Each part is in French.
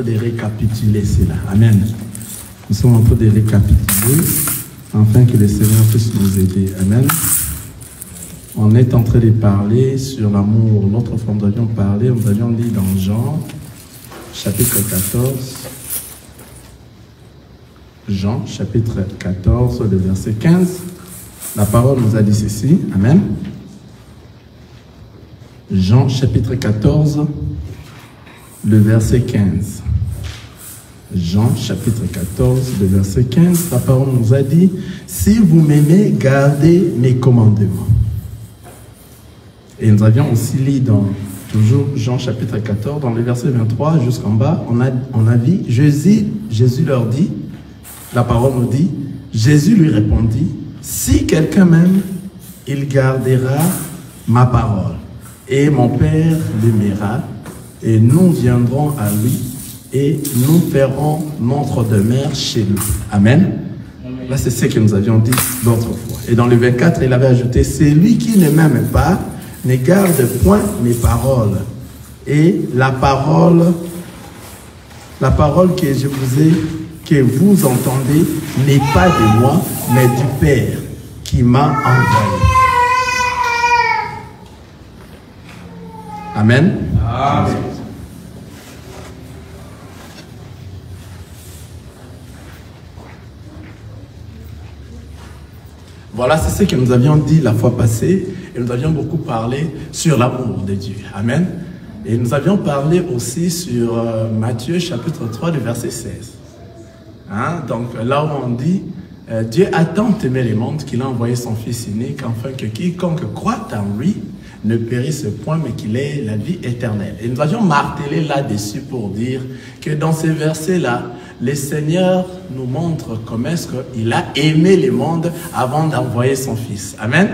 train de récapituler cela. Amen. Nous sommes en train de récapituler afin que le Seigneur puisse nous aider. Amen. On est en train de parler sur l'amour. L'autre fois, nous avions parlé, nous avions dit dans Jean, chapitre 14. Jean, chapitre 14, le verset 15. La parole nous a dit ceci. Amen. Jean, chapitre 14, le verset 15. Jean, chapitre 14, le verset 15. La parole nous a dit, « Si vous m'aimez, gardez mes commandements. » Et nous avions aussi lu dans toujours Jean, chapitre 14, dans le verset 23 jusqu'en bas, on a dit, Jésus leur dit, la parole nous dit, Jésus lui répondit, « Si quelqu'un m'aime, il gardera ma parole. Et mon Père l'aimera, et nous viendrons à lui, et nous ferons notre demeure chez lui. » Amen. Là, c'est ce que nous avions dit l'autre fois. Et dans le 24, il avait ajouté, « Celui qui ne m'aime pas, ne garde point mes paroles. Et la parole que vous entendez n'est pas de moi, mais du Père qui m'a envoyé. » Amen. Amen. Voilà, c'est ce que nous avions dit la fois passée, et nous avions beaucoup parlé sur l'amour de Dieu. Amen. Et nous avions parlé aussi sur Matthieu chapitre 3, le verset 16. Hein? Donc là où on dit, Dieu a tant aimé le monde qu'il a envoyé son Fils unique, afin que quiconque croit en lui ne périsse point, mais qu'il ait la vie éternelle. Et nous avions martelé là-dessus pour dire que dans ces versets-là, le Seigneur nous montre comment est-ce qu'il a aimé le monde avant d'envoyer son Fils. Amen.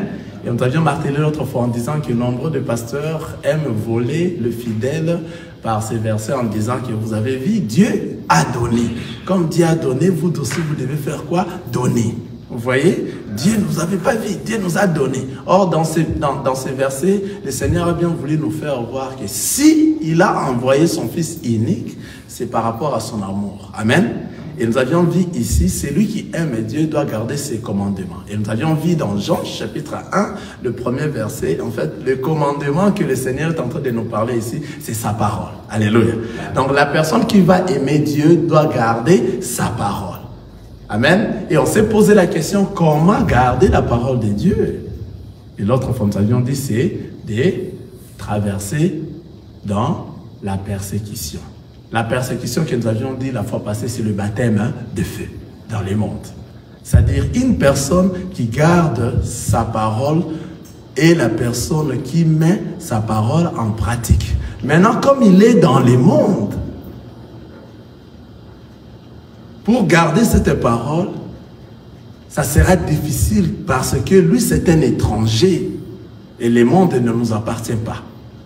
Et nous avions martelé l'autre fois en disant que nombre de pasteurs aiment voler le fidèle par ces versets en disant que vous avez vu, Dieu a donné. Comme Dieu a donné, vous aussi vous devez faire quoi? Donner. Vous voyez, Dieu ne nous avait pas vu, Dieu nous a donné. Or, dans ces versets, le Seigneur a bien voulu nous faire voir que si il a envoyé son Fils unique, c'est par rapport à son amour. Amen. Et nous avions vu ici, celui qui aime Dieu doit garder ses commandements. Et nous avions vu dans Jean chapitre 1, le premier verset, en fait, le commandement que le Seigneur est en train de nous parler ici, c'est sa parole. Alléluia. Donc la personne qui va aimer Dieu doit garder sa parole. Amen. Et on s'est posé la question, comment garder la parole de Dieu? Et l'autre fois, nous avions dit, c'est de traverser dans la persécution. La persécution que nous avions dit la fois passée, c'est le baptême de feu dans le monde. C'est-à-dire une personne qui garde sa parole et la personne qui met sa parole en pratique. Maintenant, comme il est dans le monde, pour garder cette parole, ça sera difficile parce que lui, c'est un étranger et le monde ne nous appartient pas.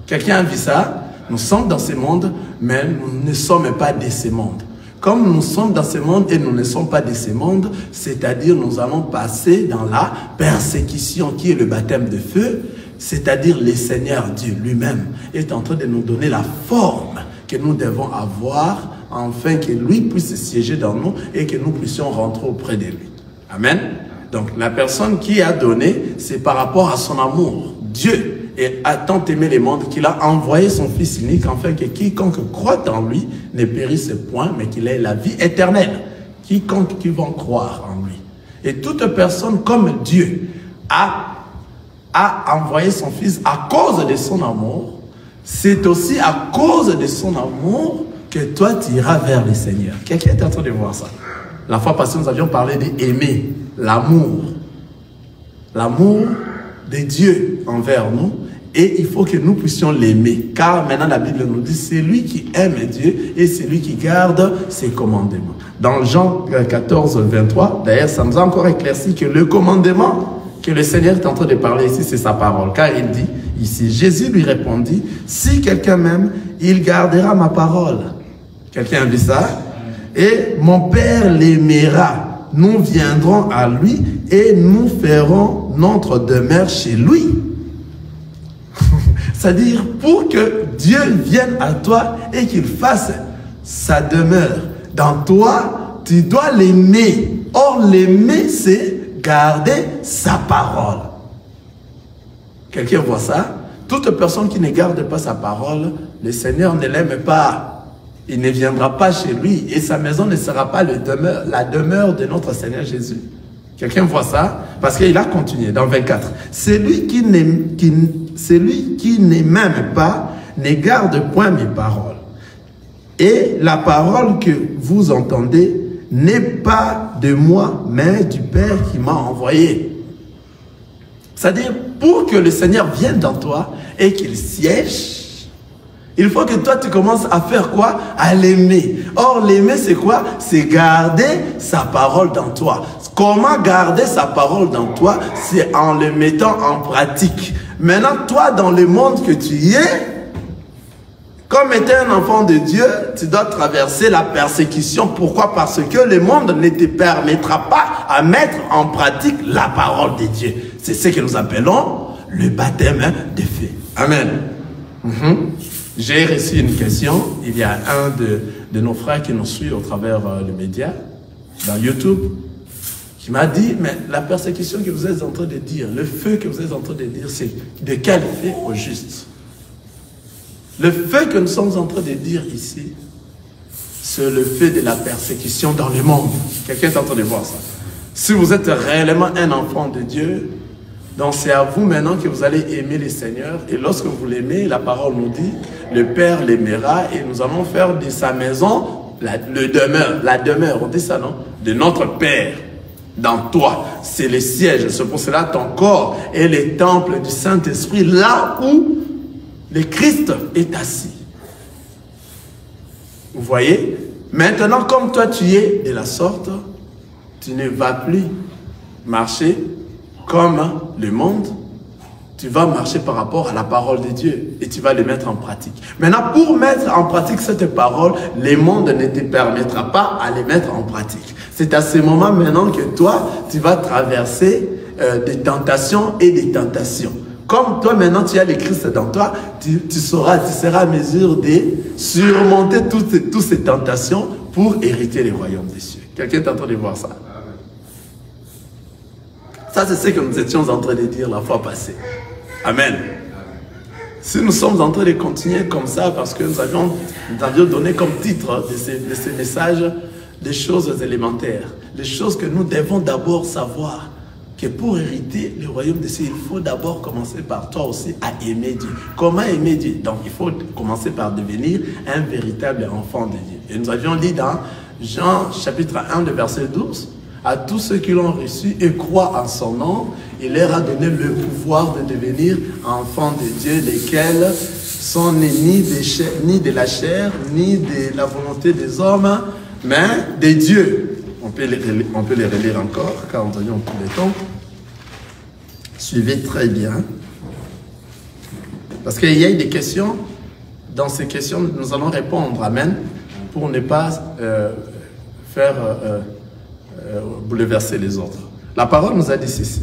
Quelqu'un a vu ça? Nous sommes dans ce monde, mais nous ne sommes pas de ce monde. Comme nous sommes dans ce monde et nous ne sommes pas de ce monde, c'est-à-dire nous allons passer dans la persécution qui est le baptême de feu, c'est-à-dire le Seigneur Dieu lui-même est en train de nous donner la forme que nous devons avoir afin que lui puisse siéger dans nous et que nous puissions rentrer auprès de lui. Amen. Donc la personne qui a donné, c'est par rapport à son amour. Dieu a tant aimé le monde qu'il a envoyé son Fils unique afin que quiconque croit en lui ne périsse point, mais qu'il ait la vie éternelle. Quiconque qui va croire en lui. Et toute personne comme Dieu a envoyé son Fils à cause de son amour, c'est aussi à cause de son amour que toi tu iras vers le Seigneur. Quelqu'un est en train de voir ça? La fois passée, nous avions parlé d'aimer, l'amour. L'amour de Dieu envers nous. Et il faut que nous puissions l'aimer. Car maintenant la Bible nous dit, c'est lui qui aime Dieu et c'est lui qui garde ses commandements. Dans Jean 14, 23, d'ailleurs, ça nous a encore éclairci que le commandement que le Seigneur est en train de parler ici, c'est sa parole. Car il dit ici, Jésus lui répondit, si quelqu'un m'aime, il gardera ma parole. Quelqu'un a vu ça? Et mon Père l'aimera. Nous viendrons à lui et nous ferons notre demeure chez lui. C'est-à-dire, pour que Dieu vienne à toi et qu'il fasse sa demeure. Dans toi, tu dois l'aimer. Or, l'aimer, c'est garder sa parole. Quelqu'un voit ça? Toute personne qui ne garde pas sa parole, le Seigneur ne l'aime pas. Il ne viendra pas chez lui et sa maison ne sera pas la demeure de notre Seigneur Jésus. Quelqu'un voit ça? Parce qu'il a continué dans 24. Celui qui ne m'aime pas ne garde point mes paroles. Et la parole que vous entendez n'est pas de moi, mais du Père qui m'a envoyé. C'est-à-dire, pour que le Seigneur vienne dans toi et qu'il siège, il faut que toi, tu commences à faire quoi? À l'aimer. Or, l'aimer, c'est quoi? C'est garder sa parole dans toi. Comment garder sa parole dans toi? C'est en le mettant en pratique. Maintenant, toi, dans le monde que tu y es, comme étant un enfant de Dieu, tu dois traverser la persécution. Pourquoi? Parce que le monde ne te permettra pas à mettre en pratique la parole de Dieu. C'est ce que nous appelons le baptême de feu. Amen. J'ai reçu une question. Il y a un de nos frères qui nous suit au travers les médias, dans YouTube, qui m'a dit, mais la persécution que vous êtes en train de dire, le feu que vous êtes en train de dire, c'est de quel feu au juste? Le feu que nous sommes en train de dire ici, c'est le feu de la persécution dans le monde. Quelqu'un est en train de voir ça. Si vous êtes réellement un enfant de Dieu, donc c'est à vous maintenant que vous allez aimer le Seigneur. Et lorsque vous l'aimez, la parole nous dit, le Père l'aimera et nous allons faire de sa maison la demeure, on dit ça non? De notre Père. Dans toi, c'est le siège. C'est pour cela ton corps est le temple du Saint-Esprit, là où le Christ est assis. Vous voyez? Maintenant, comme toi tu es de la sorte, tu ne vas plus marcher comme le monde. Tu vas marcher par rapport à la parole de Dieu et tu vas le mettre en pratique. Maintenant, pour mettre en pratique cette parole, le monde ne te permettra pas à les mettre en pratique. C'est à ce moment maintenant que toi, tu vas traverser des tentations et des tentations. Comme toi maintenant tu as le Christ dans toi, tu seras à mesure de surmonter toutes ces tentations pour hériter le royaume des cieux. Quelqu'un est en train de voir ça? Ça, c'est ce que nous étions en train de dire la fois passée. Amen. Si nous sommes en train de continuer comme ça, parce que nous avions donné comme titre de ces messages des choses élémentaires, les choses que nous devons d'abord savoir, que pour hériter le royaume des cieux, il faut d'abord commencer par toi aussi à aimer Dieu. Comment aimer Dieu? Donc il faut commencer par devenir un véritable enfant de Dieu. Et nous avions dit dans Jean chapitre 1, le verset 12, à tous ceux qui l'ont reçu et croient en son nom, il leur a donné le pouvoir de devenir enfants de Dieu, lesquels sont nés ni de la chair, ni de la volonté des hommes, mais de Dieu. On peut les relire encore, car nous avions tout le temps. Suivez très bien. Parce qu'il y a des questions. Dans ces questions, nous allons répondre. Amen. Pour ne pas faire bouleverser les autres. La parole nous a dit ceci.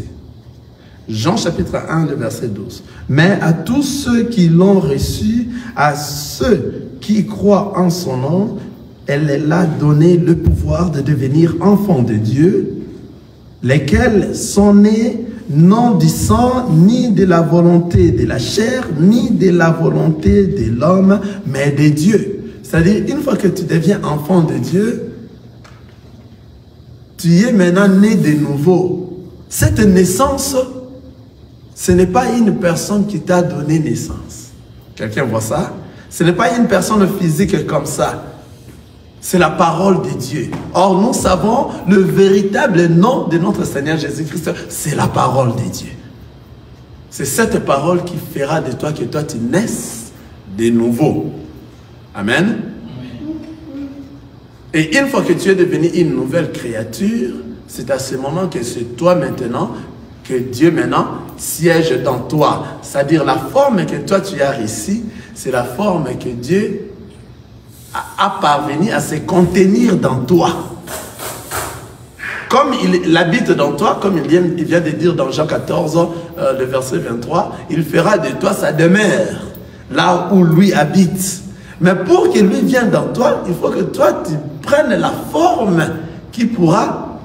Jean chapitre 1, le verset 12. Mais à tous ceux qui l'ont reçu, à ceux qui croient en son nom, elle a donné le pouvoir de devenir enfants de Dieu, lesquels sont nés non du sang, ni de la volonté de la chair, ni de la volonté de l'homme, mais de Dieu. C'est-à-dire, une fois que tu deviens enfant de Dieu, tu es maintenant né de nouveau. Cette naissance, ce n'est pas une personne qui t'a donné naissance. Quelqu'un voit ça? Ce n'est pas une personne physique comme ça. C'est la parole de Dieu. Or, nous savons le véritable nom de notre Seigneur Jésus-Christ, c'est la parole de Dieu. C'est cette parole qui fera de toi que toi tu naisses de nouveau. Amen. Et une fois que tu es devenu une nouvelle créature, c'est à ce moment que c'est toi maintenant, que Dieu maintenant siège dans toi. C'est-à-dire la forme que toi tu as reçue, c'est la forme que Dieu a parvenu à se contenir dans toi. Comme il habite dans toi, comme il vient de dire dans Jean 14, le verset 23, il fera de toi sa demeure, là où lui habite. Mais pour qu'il lui vienne dans toi, il faut que toi, tu prennes la forme qui pourra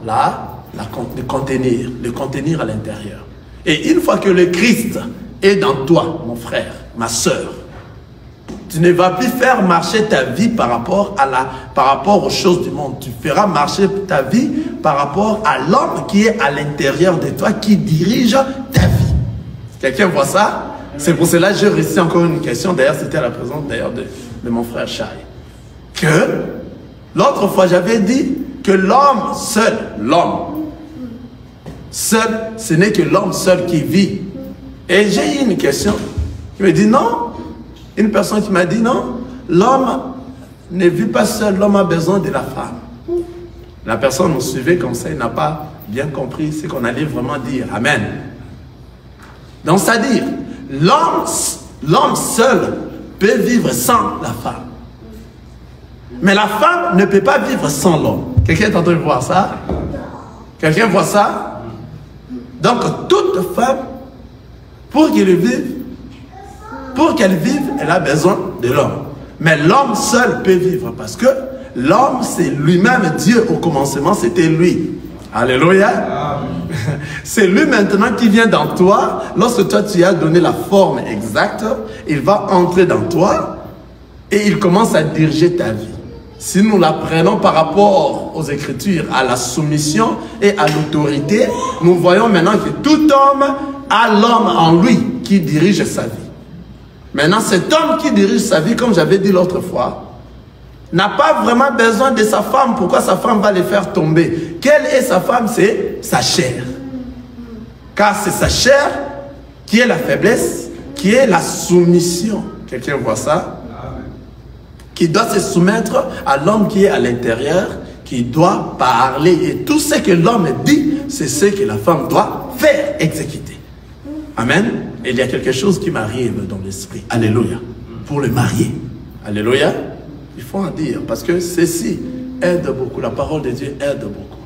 le contenir à l'intérieur. Et une fois que le Christ est dans toi, mon frère, ma soeur, tu ne vas plus faire marcher ta vie par rapport aux choses du monde. Tu feras marcher ta vie par rapport à l'homme qui est à l'intérieur de toi, qui dirige ta vie. Quelqu'un voit ça? C'est pour cela que j'ai réussi encore une question. D'ailleurs, c'était à la présence de mon frère Chai. Que l'autre fois, j'avais dit que l'homme, ce n'est que l'homme seul qui vit. Et j'ai eu une question qui me dit non. Une personne qui m'a dit non, l'homme ne vit pas seul, l'homme a besoin de la femme. La personne nous suivait comme ça, il n'a pas bien compris ce qu'on allait vraiment dire. Amen. Donc, c'est-à-dire, l'homme seul peut vivre sans la femme. Mais la femme ne peut pas vivre sans l'homme. Quelqu'un est en train de voir ça? Quelqu'un voit ça? Donc, toute femme, pour qu'elle vive, elle a besoin de l'homme. Mais l'homme seul peut vivre parce que l'homme, c'est lui-même Dieu. Au commencement, c'était lui. Alléluia. C'est lui maintenant qui vient dans toi. Lorsque toi, tu as donné la forme exacte, il va entrer dans toi et il commence à diriger ta vie. Si nous la prenons par rapport aux Écritures, à la soumission et à l'autorité, nous voyons maintenant que tout homme a l'homme en lui qui dirige sa vie. Maintenant, cet homme qui dirige sa vie, comme j'avais dit l'autre fois, n'a pas vraiment besoin de sa femme. Pourquoi sa femme va les faire tomber? Quelle est sa femme? C'est sa chair. Car c'est sa chair qui est la faiblesse, qui est la soumission. Quelqu'un voit ça? Qui doit se soumettre à l'homme qui est à l'intérieur, qui doit parler. Et tout ce que l'homme dit, c'est ce que la femme doit faire, exécuter. Amen. Et il y a quelque chose qui m'arrive dans l'esprit. Alléluia. Pour le marié. Alléluia. Il faut en dire. Parce que ceci aide beaucoup. La parole de Dieu aide beaucoup.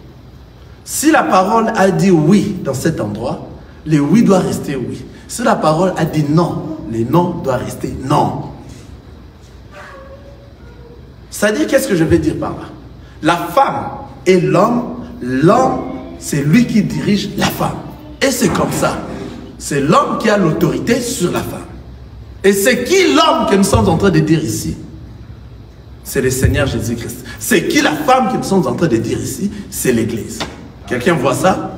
Si la parole a dit oui dans cet endroit, le oui doit rester oui. Si la parole a dit non, le non doit rester non. C'est-à-dire, qu'est-ce que je vais dire par là? La femme et l'homme, c'est lui qui dirige la femme. Et c'est comme ça. C'est l'homme qui a l'autorité sur la femme. Et c'est qui l'homme que nous sommes en train de dire ici? C'est le Seigneur Jésus-Christ. C'est qui la femme que nous sommes en train de dire ici? C'est l'Église. Quelqu'un voit ça?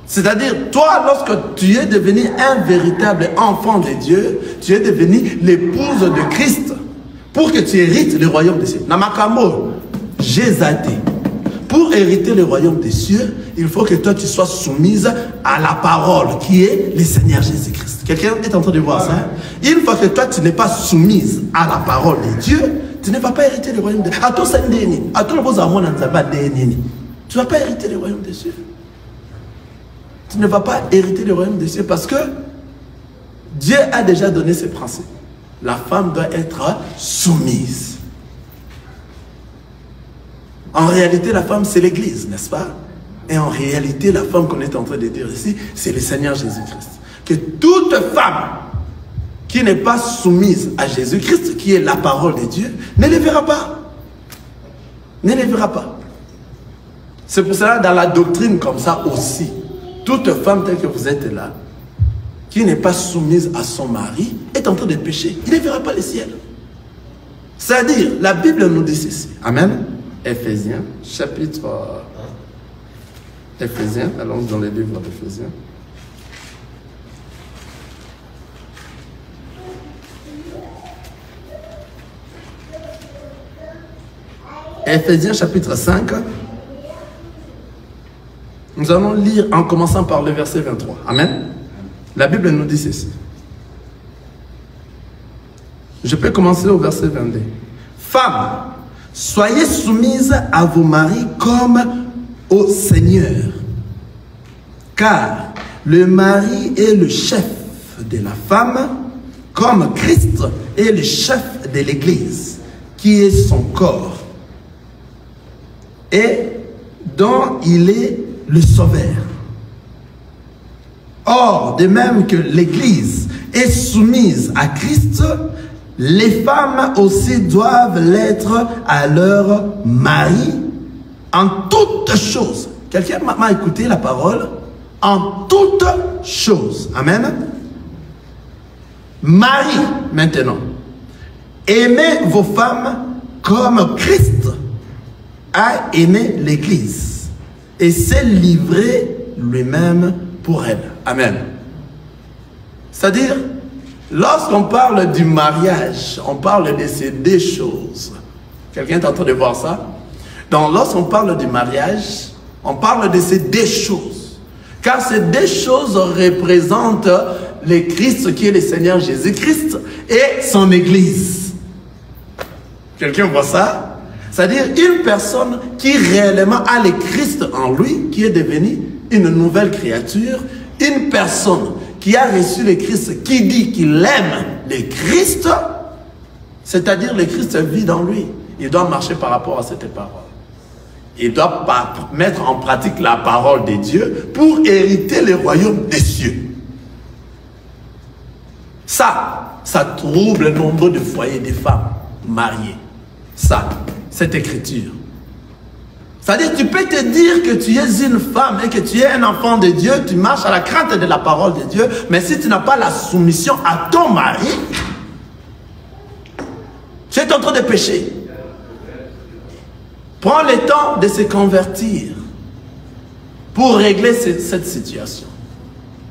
C'est-à-dire, toi, lorsque tu es devenu un véritable enfant de Dieu, tu es devenu l'épouse de Christ pour que tu hérites le royaume des cieux. Namakamo, Jézate. Pour hériter le royaume des cieux, il faut que toi tu sois soumise à la parole qui est le Seigneur Jésus-Christ. Quelqu'un est en train de voir ça? Une fois que toi tu n'es pas soumise à la parole de Dieu, tu ne vas pas hériter le royaume des cieux. Tu ne vas pas hériter le royaume des cieux. Tu ne vas pas hériter le royaume des cieux parce que Dieu a déjà donné ses principes. La femme doit être soumise. En réalité, la femme, c'est l'Église, n'est-ce pas? Et en réalité, la femme qu'on est en train de dire ici, c'est le Seigneur Jésus-Christ. Que toute femme qui n'est pas soumise à Jésus-Christ, qui est la parole de Dieu, ne les verra pas. Ne les verra pas. C'est pour cela, dans la doctrine comme ça aussi, toute femme telle que vous êtes là, qui n'est pas soumise à son mari, est en train de pécher. Il ne verra pas le ciel. C'est-à-dire, la Bible nous dit ceci. Amen. Éphésiens, chapitre... Éphésiens, allons dans les livres d'Éphésiens. Éphésiens, chapitre 5. Nous allons lire en commençant par le verset 23. Amen. La Bible nous dit ceci. Je peux commencer au verset 22. Femmes, soyez soumises à vos maris comme au Seigneur. Car le mari est le chef de la femme, comme Christ est le chef de l'Église, qui est son corps, et dont il est le sauveur. Or, de même que l'Église est soumise à Christ, les femmes aussi doivent l'être à leur mari en toutes choses. Quelqu'un m'a écouté la parole? En toutes choses. Amen. Mari, maintenant, aimez vos femmes comme Christ a aimé l'Église et s'est livré lui-même pour elle. Amen. C'est-à-dire, lorsqu'on parle du mariage, on parle de ces deux choses. Quelqu'un est en train de voir ça? Donc, lorsqu'on parle du mariage, on parle de ces deux choses. Car ces deux choses représentent le Christ qui est le Seigneur Jésus-Christ et son Église. Quelqu'un voit ça? C'est-à-dire une personne qui réellement a le Christ en lui, qui est devenu une nouvelle créature, une personne qui a reçu le Christ, qui dit qu'il aime le Christ, c'est-à-dire le Christ vit dans lui. Il doit marcher par rapport à cette parole. Il doit mettre en pratique la parole de Dieu pour hériter le royaume des cieux. Ça trouble le nombre de foyers de femmes mariées. Ça, cette écriture. C'est-à-dire, tu peux te dire que tu es une femme et que tu es un enfant de Dieu, tu marches à la crainte de la parole de Dieu, mais si tu n'as pas la soumission à ton mari, tu es en train de pécher. Prends le temps de se convertir pour régler cette situation.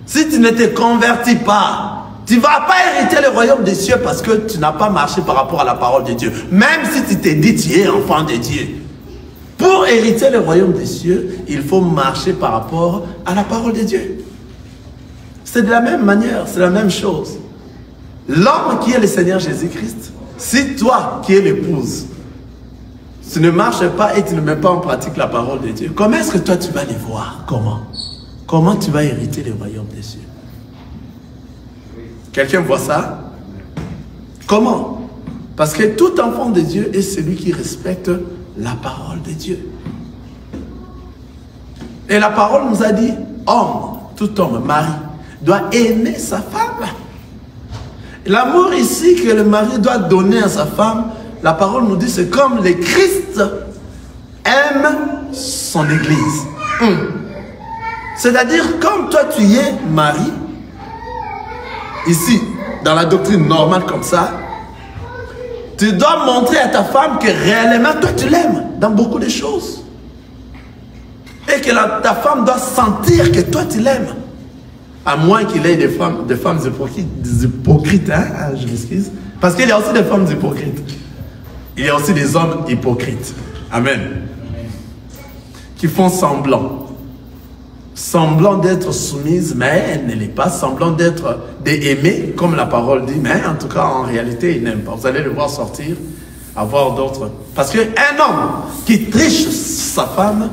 Si tu ne te convertis pas, tu ne vas pas hériter le royaume des cieux parce que tu n'as pas marché par rapport à la parole de Dieu. Même si tu t'es dit tu es enfant de Dieu. Pour hériter le royaume des cieux, il faut marcher par rapport à la parole de Dieu. C'est de la même manière, c'est la même chose. L'homme qui est le Seigneur Jésus-Christ, si toi qui es l'épouse, tu ne marches pas et tu ne mets pas en pratique la parole de Dieu, comment est-ce que toi tu vas les voir? Comment? Comment tu vas hériter le royaume des cieux? Quelqu'un voit ça? Comment? Parce que tout enfant de Dieu est celui qui respecte la parole de Dieu. Et la parole nous a dit, homme, tout homme, mari, doit aimer sa femme. L'amour ici que le mari doit donner à sa femme, la parole nous dit, c'est comme le Christ aime son Église. C'est-à-dire, comme toi tu es mari, ici, dans la doctrine normale comme ça, tu dois montrer à ta femme que réellement, toi, tu l'aimes dans beaucoup de choses. Et que ta femme doit sentir que toi, tu l'aimes. À moins qu'il ait des femmes hypocrites, hein, je m'excuse. Parce qu'il y a aussi des femmes hypocrites. Il y a aussi des hommes hypocrites. Amen. Qui font semblant. Semblant d'être soumise, mais elle ne l'est pas. Semblant d'être d'aimer, comme la parole dit, mais en tout cas, en réalité, il n'aime pas. Vous allez le voir sortir, avoir d'autres. Parce qu'un homme qui triche sa femme,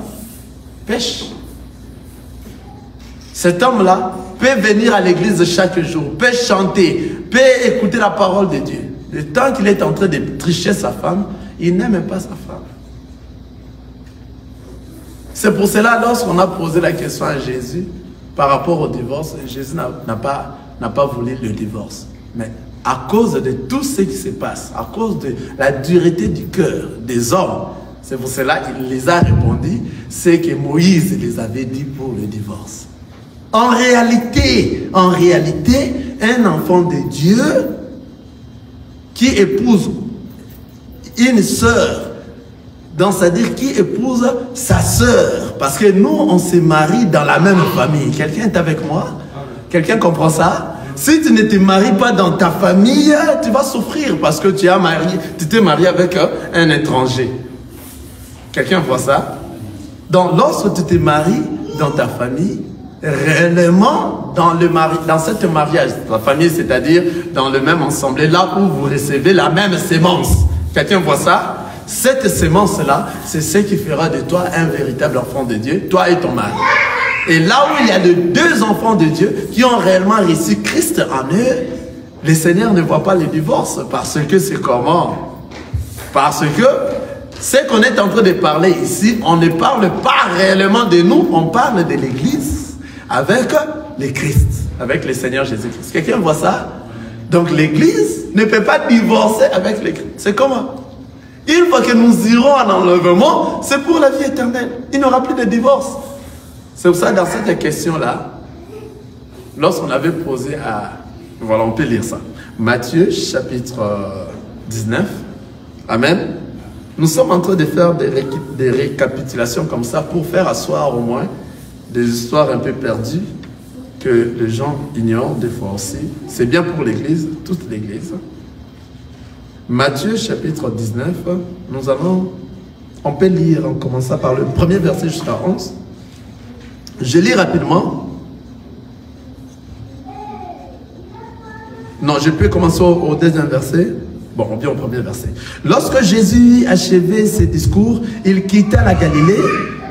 pêche. Cet homme-là peut venir à l'église chaque jour, peut chanter, peut écouter la parole de Dieu. Le temps qu'il est en train de tricher sa femme, il n'aime pas sa femme. C'est pour cela, lorsqu'on a posé la question à Jésus par rapport au divorce, Jésus n'a pas voulu le divorce. Mais à cause de tout ce qui se passe, à cause de la dureté du cœur des hommes, c'est pour cela qu'il les a répondu ce que Moïse les avait dit pour le divorce. En réalité, un enfant de Dieu qui épouse une sœur, donc c'est-à-dire qui épouse sa sœur, parce que nous on se marie dans la même famille. Quelqu'un est avec moi? Quelqu'un comprend ça? Si tu ne te maries pas dans ta famille, tu vas souffrir parce que tu t'es marié avec un étranger. Quelqu'un voit ça? Donc lorsque tu te maries dans ta famille, réellement dans cette mariage, la famille, c'est-à-dire dans le même ensemble, là où vous recevez la même sémence. Quelqu'un voit ça? Cette sémence-là, c'est ce qui fera de toi un véritable enfant de Dieu, toi et ton mari. Et là où il y a les deux enfants de Dieu qui ont réellement reçu Christ en eux, le Seigneur ne voit pas le divorce parce que c'est comment? Parce que ce qu'on est en train de parler ici, on ne parle pas réellement de nous, on parle de l'Église avec le Christ, avec le Seigneur Jésus-Christ. Quelqu'un voit ça? Donc l'église ne peut pas divorcer avec l'église. C'est comment? Une fois que nous irons en enlèvement, c'est pour la vie éternelle. Il n'y aura plus de divorce. C'est pour ça, dans cette question-là, lorsqu'on avait posé à... Voilà, on peut lire ça. Matthieu, chapitre 19. Amen. Nous sommes en train de faire des récapitulations comme ça pour faire asseoir au moins des histoires un peu perdues que les gens ignorent des fois aussi. C'est bien pour l'église, toute l'église. Matthieu chapitre 19, on peut lire en commençant par le premier verset jusqu'à 11. Je lis rapidement. Non, je peux commencer au deuxième verset. Bon, on vient au premier verset. Lorsque Jésus achevait ses discours, il quitta la Galilée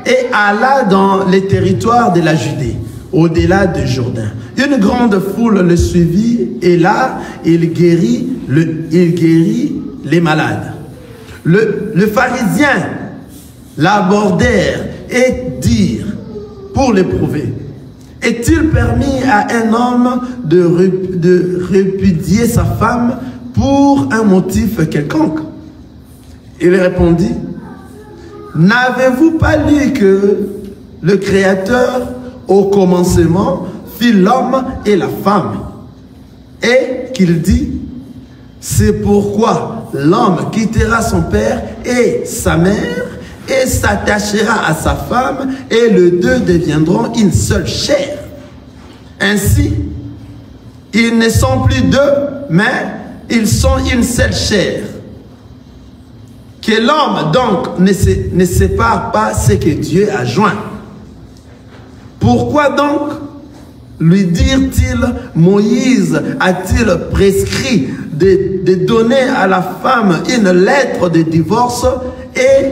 et alla dans les territoires de la Judée, au-delà du Jourdain. Une grande foule le suivit et là, il guérit les malades. Le pharisien l'abordèrent et dirent, pour l'éprouver, est-il permis à un homme de répudier sa femme pour un motif quelconque? Il répondit, n'avez-vous pas lu que le Créateur, au commencement, fit l'homme et la femme, et qu'il dit, c'est pourquoi l'homme quittera son père et sa mère et s'attachera à sa femme, et les deux deviendront une seule chair. Ainsi, ils ne sont plus deux, mais ils sont une seule chair. Que l'homme donc ne sépare pas ce que Dieu a joint. Pourquoi donc, lui dire-t-il, Moïse a-t-il prescrit de donner à la femme une lettre de divorce et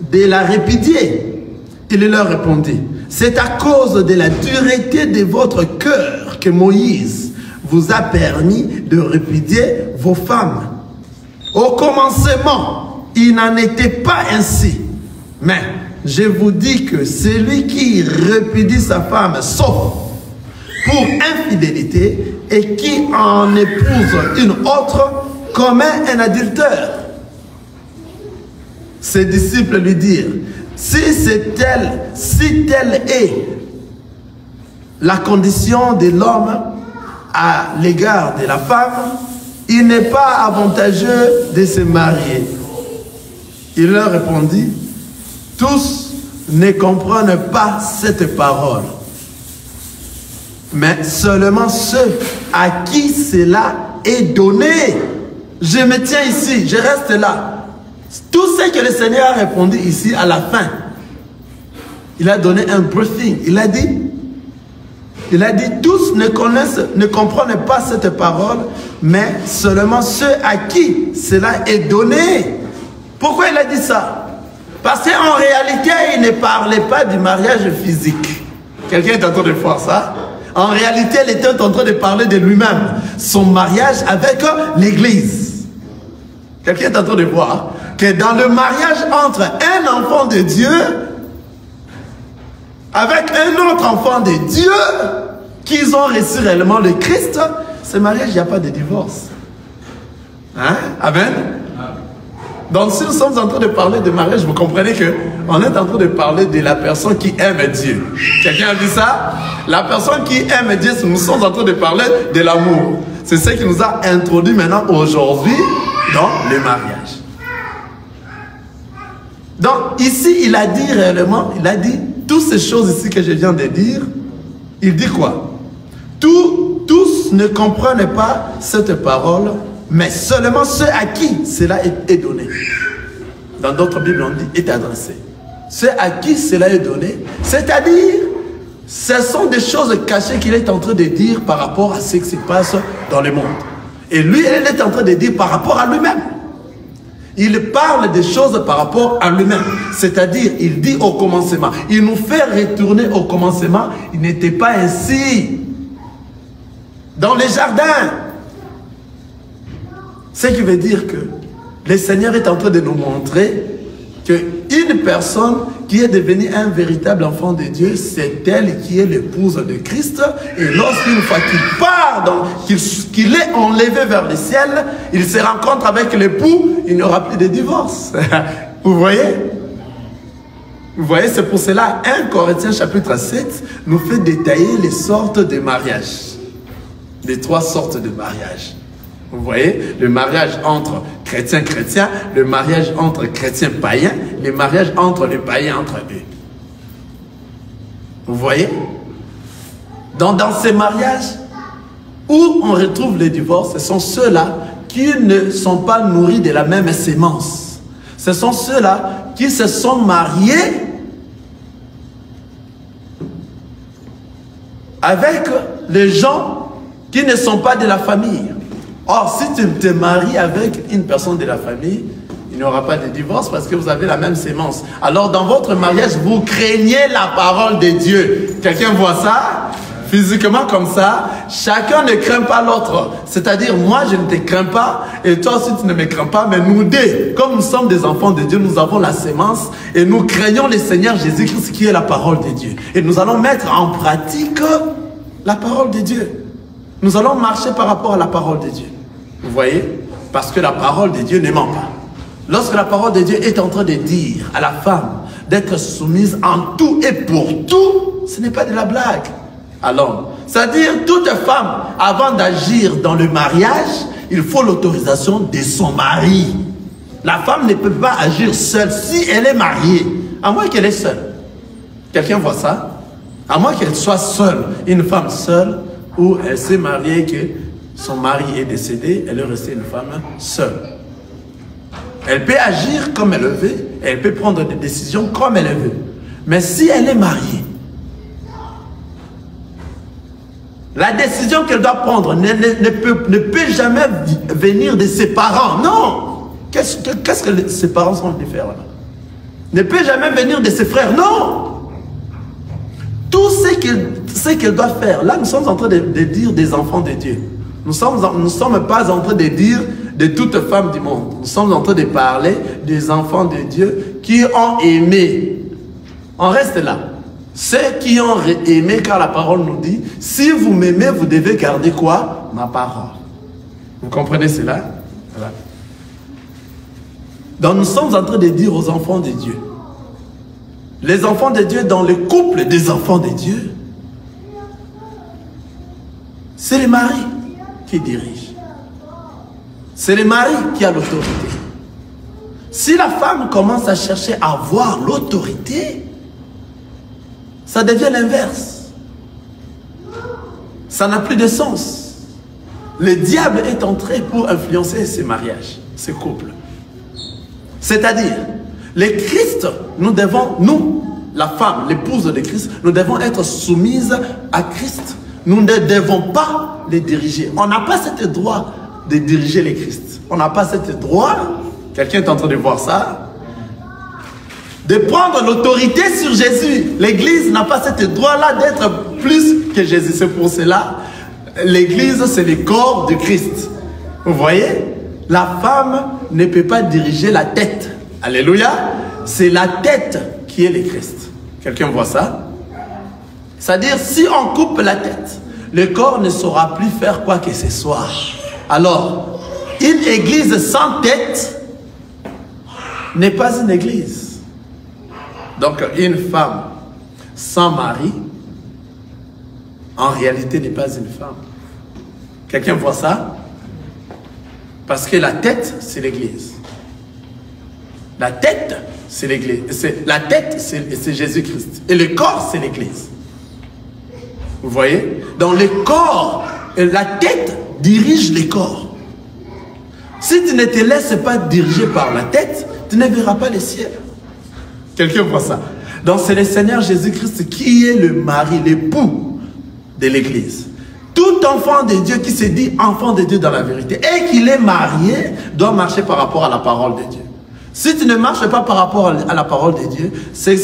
de la répudier? Il leur répondit, c'est à cause de la dureté de votre cœur que Moïse vous a permis de répudier vos femmes. Au commencement, il n'en était pas ainsi. Mais je vous dis que celui qui répudie sa femme, sauf pour infidélité, et qui en épouse une autre, commet un adultère. Ses disciples lui dirent, si telle est la condition de l'homme à l'égard de la femme, il n'est pas avantageux de se marier. Il leur répondit, tous ne comprennent pas cette parole, mais seulement ceux à qui cela est donné. Je me tiens ici, je reste là. Tout ce que le Seigneur a répondu ici à la fin, il a donné un briefing. Il a dit, tous ne comprennent pas cette parole, mais seulement ceux à qui cela est donné. Pourquoi il a dit ça? Parce qu'en réalité, il ne parlait pas du mariage physique. Quelqu'un est en train de voir ça? En réalité, il était en train de parler de lui-même, son mariage avec l'Église. Quelqu'un est en train de voir que dans le mariage entre un enfant de Dieu avec un autre enfant de Dieu, qu'ils ont reçu réellement le Christ, ce mariage, il n'y a pas de divorce. Hein? Amen? Donc si nous sommes en train de parler de mariage, vous comprenez qu'on est en train de parler de la personne qui aime Dieu. Quelqu'un a dit ça? La personne qui aime Dieu, nous sommes en train de parler de l'amour. C'est ce qui nous a introduit maintenant aujourd'hui dans le mariage. Donc ici, il a dit réellement, il a dit toutes ces choses ici que je viens de dire. Il dit quoi? Tous ne comprennent pas cette parole, mais seulement ceux à qui cela est donné. Dans d'autres Bibles, on dit est adressé. Ceux à qui cela est donné, c'est-à-dire, ce sont des choses cachées qu'il est en train de dire par rapport à ce qui se passe dans le monde. Et lui, il est en train de dire par rapport à lui-même. Il parle des choses par rapport à lui-même. C'est-à-dire, il dit au commencement. Il nous fait retourner au commencement. Il n'était pas ainsi. Dans les jardins. Ce qui veut dire que le Seigneur est en train de nous montrer qu'une personne qui est devenue un véritable enfant de Dieu, c'est elle qui est l'épouse de Christ. Et lorsqu'une fois qu'il part, qu'il est enlevé vers le ciel, il se rencontre avec l'époux, il n'y aura plus de divorce. Vous voyez? Vous voyez, c'est pour cela, 1 Corinthiens chapitre 7 nous fait détailler les sortes de mariages. Les 3 sortes de mariages. Vous voyez, le mariage entre chrétiens, le mariage entre chrétiens païens, le mariage entre les païens entre eux. Vous voyez? Dans ces mariages où on retrouve les divorces, ce sont ceux-là qui ne sont pas nourris de la même sémence. Ce sont ceux-là qui se sont mariés avec les gens qui ne sont pas de la famille. Or, si tu te maries avec une personne de la famille, il n'y aura pas de divorce parce que vous avez la même sémence. Alors, dans votre mariage, vous craignez la parole de Dieu. Quelqu'un voit ça? Physiquement comme ça, chacun ne craint pas l'autre. C'est-à-dire, moi, je ne te crains pas et toi aussi, tu ne me crains pas. Mais nous deux, comme nous sommes des enfants de Dieu, nous avons la sémence et nous craignons le Seigneur Jésus-Christ qui est la parole de Dieu. Et nous allons mettre en pratique la parole de Dieu. Nous allons marcher par rapport à la parole de Dieu. Vous voyez? Parce que la parole de Dieu ne ment pas. Lorsque la parole de Dieu est en train de dire à la femme d'être soumise en tout et pour tout, ce n'est pas de la blague à l'homme. C'est-à-dire, toute femme, avant d'agir dans le mariage, il faut l'autorisation de son mari. La femme ne peut pas agir seule si elle est mariée, à moins qu'elle est seule. Quelqu'un voit ça? À moins qu'elle soit seule, une femme seule, où elle s'est mariée, que son mari est décédé, elle est restée une femme seule. Elle peut agir comme elle veut, elle peut prendre des décisions comme elle veut. Mais si elle est mariée, la décision qu'elle doit prendre ne peut jamais venir de ses parents. Non! Qu'est-ce que ses parents sont venus faire là? Ne peut jamais venir de ses frères. Non! Tout ce qu'elle doit faire, là nous sommes en train de dire des enfants de Dieu. Nous ne sommes pas en train de dire de toute femme du monde. Nous sommes en train de parler des enfants de Dieu qui ont aimé. On reste là. Ceux qui ont aimé, car la parole nous dit, si vous m'aimez, vous devez garder quoi? Ma parole. Vous comprenez cela? Voilà. Donc nous sommes en train de dire aux enfants de Dieu, les enfants de Dieu dans le couple des enfants de Dieu, c'est le mari qui dirige. C'est le mari qui a l'autorité. Si la femme commence à chercher à avoir l'autorité, ça devient l'inverse. Ça n'a plus de sens. Le diable est entré pour influencer ces mariages, ces couples. C'est-à-dire, les Christ, nous devons, nous, la femme, l'épouse de Christ, nous devons être soumises à Christ. Nous ne devons pas les diriger. On n'a pas ce droit de diriger les Christ. On n'a pas ce droit, quelqu'un est en train de voir ça, de prendre l'autorité sur Jésus. L'église n'a pas ce droit-là d'être plus que Jésus. C'est pour cela, l'église, c'est le corps de Christ. Vous voyez? La femme ne peut pas diriger la tête. Alléluia. C'est la tête qui est le Christ. Quelqu'un voit ça? C'est-à-dire, si on coupe la tête, le corps ne saura plus faire quoi que ce soit. Alors, une église sans tête n'est pas une église. Donc, une femme sans mari, en réalité, n'est pas une femme. Quelqu'un voit ça? Parce que la tête, c'est l'église. La tête, c'est l'église. La tête, c'est Jésus-Christ. Et le corps, c'est l'église. Vous voyez? Dans le corps, la tête dirige le corps. Si tu ne te laisses pas diriger par la tête, tu ne verras pas le ciel. Quelqu'un voit ça? Donc c'est le Seigneur Jésus-Christ qui est le mari, l'époux de l'église. Tout enfant de Dieu qui se dit enfant de Dieu dans la vérité et qu'il est marié doit marcher par rapport à la parole de Dieu. Si tu ne marches pas par rapport à la parole de Dieu, ça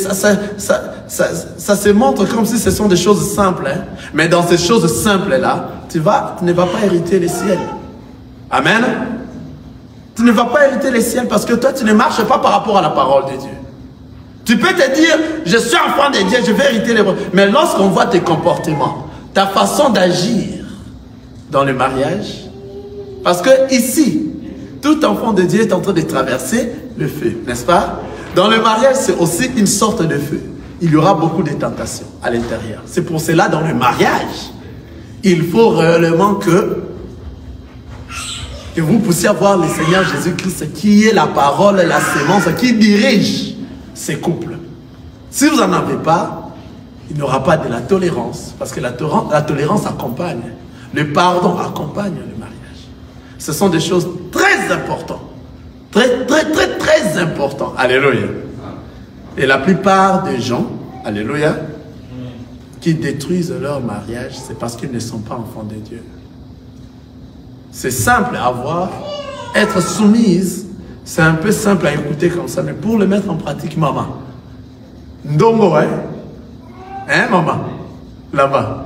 se montre comme si ce sont des choses simples. Hein? Mais dans ces choses simples-là, tu ne vas pas hériter le ciel. Amen. Tu ne vas pas hériter le ciel parce que toi, tu ne marches pas par rapport à la parole de Dieu. Tu peux te dire, je suis enfant de Dieu, je vais hériter les bons. Mais lorsqu'on voit tes comportements, ta façon d'agir dans le mariage, parce que ici, tout enfant de Dieu est en train de traverser le feu, n'est-ce pas? Dans le mariage, c'est aussi une sorte de feu. Il y aura beaucoup de tentations à l'intérieur. C'est pour cela, dans le mariage, il faut réellement que vous puissiez avoir le Seigneur Jésus-Christ qui est la parole, la sémence, qui dirige ces couples. Si vous n'en avez pas, il n'y aura pas de la tolérance, parce que la tolérance accompagne, le pardon accompagne le mariage. Ce sont des choses très importantes, très importantes. Alléluia. Et la plupart des gens, alléluia, qui détruisent leur mariage, c'est parce qu'ils ne sont pas enfants de Dieu. C'est simple à voir, être soumise, c'est un peu simple à écouter comme ça, mais pour le mettre en pratique, maman. Ndongo, hein? Hein, maman? Là-bas.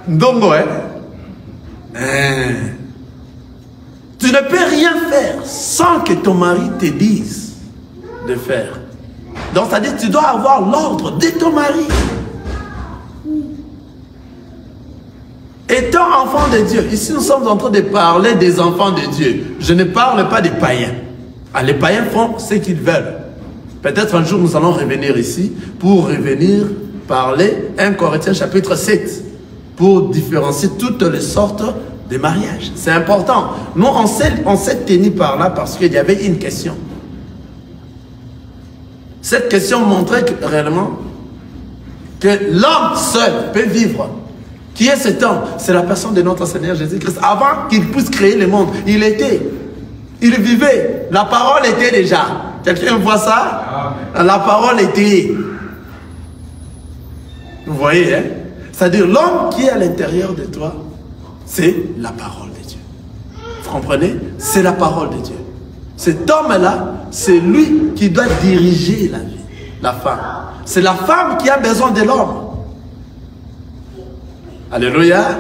Ndongo, hein? Hein? Tu ne peux rien faire sans que ton mari te dise de faire. Donc, c'est-à-dire que tu dois avoir l'ordre de ton mari. Étant enfant de Dieu, ici nous sommes en train de parler des enfants de Dieu. Je ne parle pas des païens. Ah, les païens font ce qu'ils veulent. Peut-être un jour nous allons revenir ici pour revenir parler 1 Corinthiens chapitre 7 pour différencier toutes les sortes de mariages. C'est important. Nous, on s'est tenu par là parce qu'il y avait une question. Cette question montrait que, réellement que l'homme seul peut vivre. Qui est cet homme? C'est la personne de notre Seigneur Jésus-Christ. Avant qu'il puisse créer le monde, il vivait. La parole était déjà. Quelqu'un voit ça? Amen. La parole était. Vous voyez, hein? C'est-à-dire l'homme qui est à l'intérieur de toi, c'est la parole de Dieu. Vous comprenez? C'est la parole de Dieu. Cet homme-là, c'est lui qui doit diriger la vie, la femme. C'est la femme qui a besoin de l'homme. Alléluia. Amen.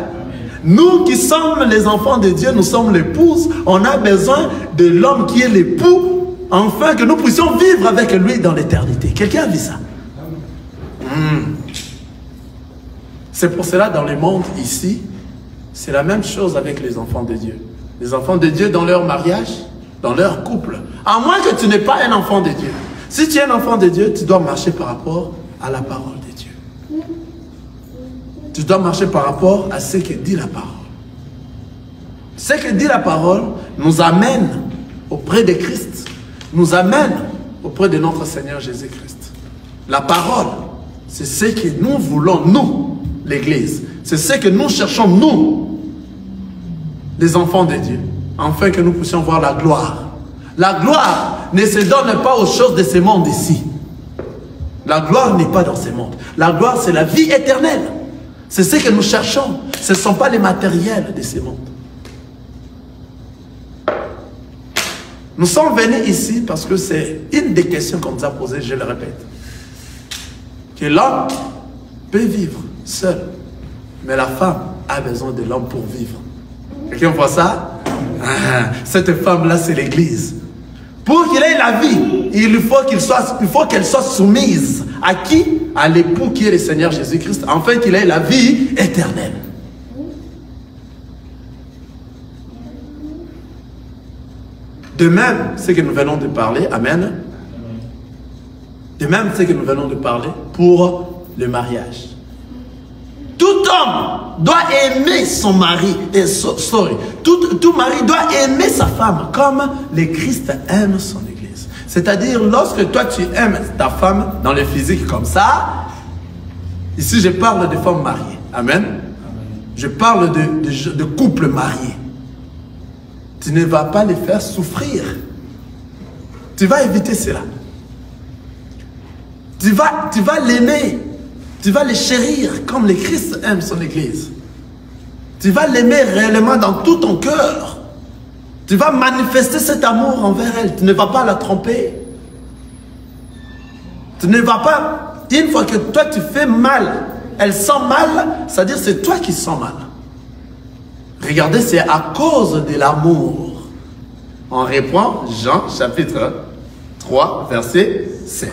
Nous qui sommes les enfants de Dieu, nous sommes l'épouse, on a besoin de l'homme qui est l'époux, afin que nous puissions vivre avec lui dans l'éternité. Quelqu'un a dit ça? C'est pour cela, dans le monde ici, c'est la même chose avec les enfants de Dieu. Les enfants de Dieu dans leur mariage, dans leur couple. À moins que tu n'es pas un enfant de Dieu. Si tu es un enfant de Dieu, tu dois marcher par rapport à la parole de Dieu. Tu dois marcher par rapport à ce que dit la parole. Ce que dit la parole nous amène auprès de Christ, nous amène auprès de notre Seigneur Jésus-Christ. La parole, c'est ce que nous voulons, nous, l'Église. C'est ce que nous cherchons, nous, les enfants de Dieu, afin que nous puissions voir la gloire. La gloire ne se donne pas aux choses de ce monde ici. La gloire n'est pas dans ce monde. La gloire, c'est la vie éternelle. C'est ce que nous cherchons. Ce ne sont pas les matériels de ce monde. Nous sommes venus ici parce que c'est une des questions qu'on nous a posées, je le répète. Que l'homme peut vivre seul, mais la femme a besoin de l'homme pour vivre. Quelqu'un voit ça? Cette femme-là, c'est l'Église. Pour qu'il ait la vie, il faut qu'elle soit soumise à qui? À l'époux qui est le Seigneur Jésus-Christ, afin qu'il ait la vie éternelle. De même, ce que nous venons de parler, amen. De même, ce que nous venons de parler pour le mariage. Tout homme doit aimer son mari. Tout mari doit aimer sa femme comme le Christ aime son Église. C'est-à-dire, lorsque toi tu aimes ta femme dans le physique comme ça, ici je parle de femmes mariées. Amen. Amen. Je parle de couples mariés. Tu ne vas pas les faire souffrir. Tu vas éviter cela. Tu vas l'aimer. Tu vas les chérir comme le Christ aime son Église. Tu vas l'aimer réellement dans tout ton cœur. Tu vas manifester cet amour envers elle. Tu ne vas pas la tromper. Tu ne vas pas... Une fois que toi tu fais mal, elle sent mal, c'est-à-dire c'est toi qui sens mal. Regardez, c'est à cause de l'amour. On reprend Jean chapitre 3, verset 16.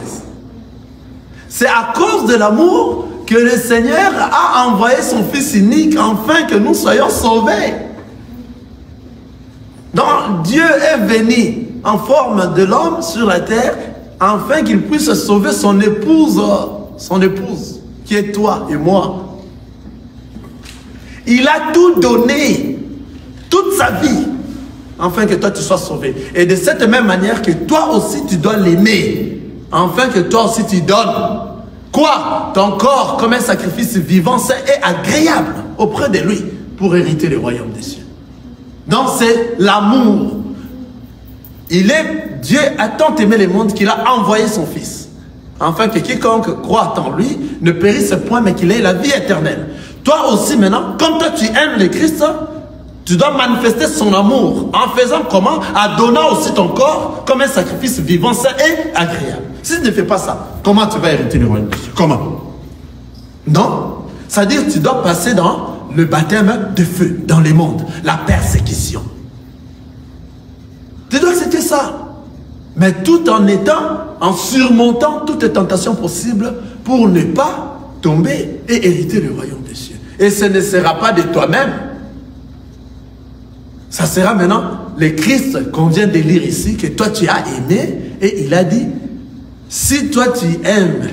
C'est à cause de l'amour que le Seigneur a envoyé son Fils unique afin que nous soyons sauvés. Donc Dieu est venu en forme de l'homme sur la terre afin qu'il puisse sauver son épouse qui est toi et moi. Il a tout donné, toute sa vie, afin que toi tu sois sauvé. Et de cette même manière que toi aussi tu dois l'aimer, afin que toi aussi tu donnes. Quoi? Ton corps comme un sacrifice vivant, saint et agréable auprès de lui pour hériter le royaume des cieux. Donc c'est l'amour. Dieu a tant aimé le monde qu'il a envoyé son Fils, afin que quiconque croit en lui ne périsse point, mais qu'il ait la vie éternelle. Toi aussi maintenant, comme toi tu aimes le Christ, tu dois manifester son amour en faisant comment? En donnant aussi ton corps comme un sacrifice vivant, saint et agréable. Si tu ne fais pas ça, comment tu vas hériter le royaume de Dieu? Comment? Non. C'est-à-dire que tu dois passer dans le baptême de feu, dans le monde, la persécution. Tu dois accepter ça. Mais tout en surmontant toute tentation possible pour ne pas tomber et hériter le royaume des cieux. Et ce ne sera pas de toi-même. Ça sera maintenant le Christ qu'on vient de lire ici, que toi tu as aimé, et il a dit, si toi tu aimes,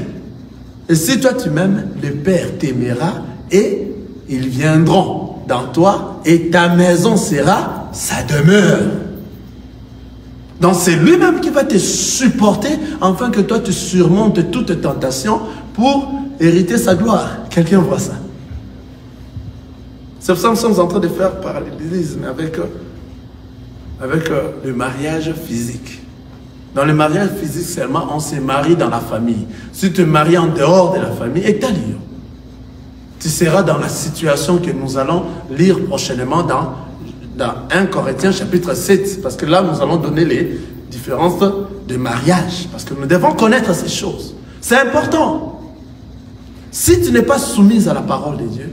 et si toi tu m'aimes, le Père t'aimera, et ils viendront dans toi, et ta maison sera sa demeure. Donc c'est lui-même qui va te supporter, afin que toi tu surmontes toute tentation pour hériter sa gloire. Quelqu'un voit ça? C'est pour ça que nous sommes en train de faire parallélisme avec le mariage physique. Dans le mariage physique seulement, on se marie dans la famille. Si tu te maries en dehors de la famille, et t'as lieu. Tu seras dans la situation que nous allons lire prochainement dans 1 Corinthiens chapitre 7. Parce que là, nous allons donner les différences de mariage. Parce que nous devons connaître ces choses. C'est important. Si tu n'es pas soumise à la parole de Dieu,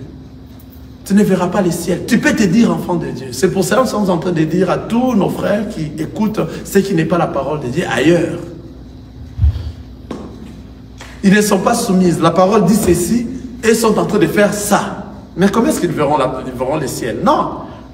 tu ne verras pas le ciel. Tu peux te dire enfant de Dieu. C'est pour ça que nous sommes en train de dire à tous nos frères qui écoutent ce qui n'est pas la parole de Dieu ailleurs. Ils ne sont pas soumis. La parole dit ceci et ils sont en train de faire ça. Mais comment est-ce qu'ils verront le ciel? Non.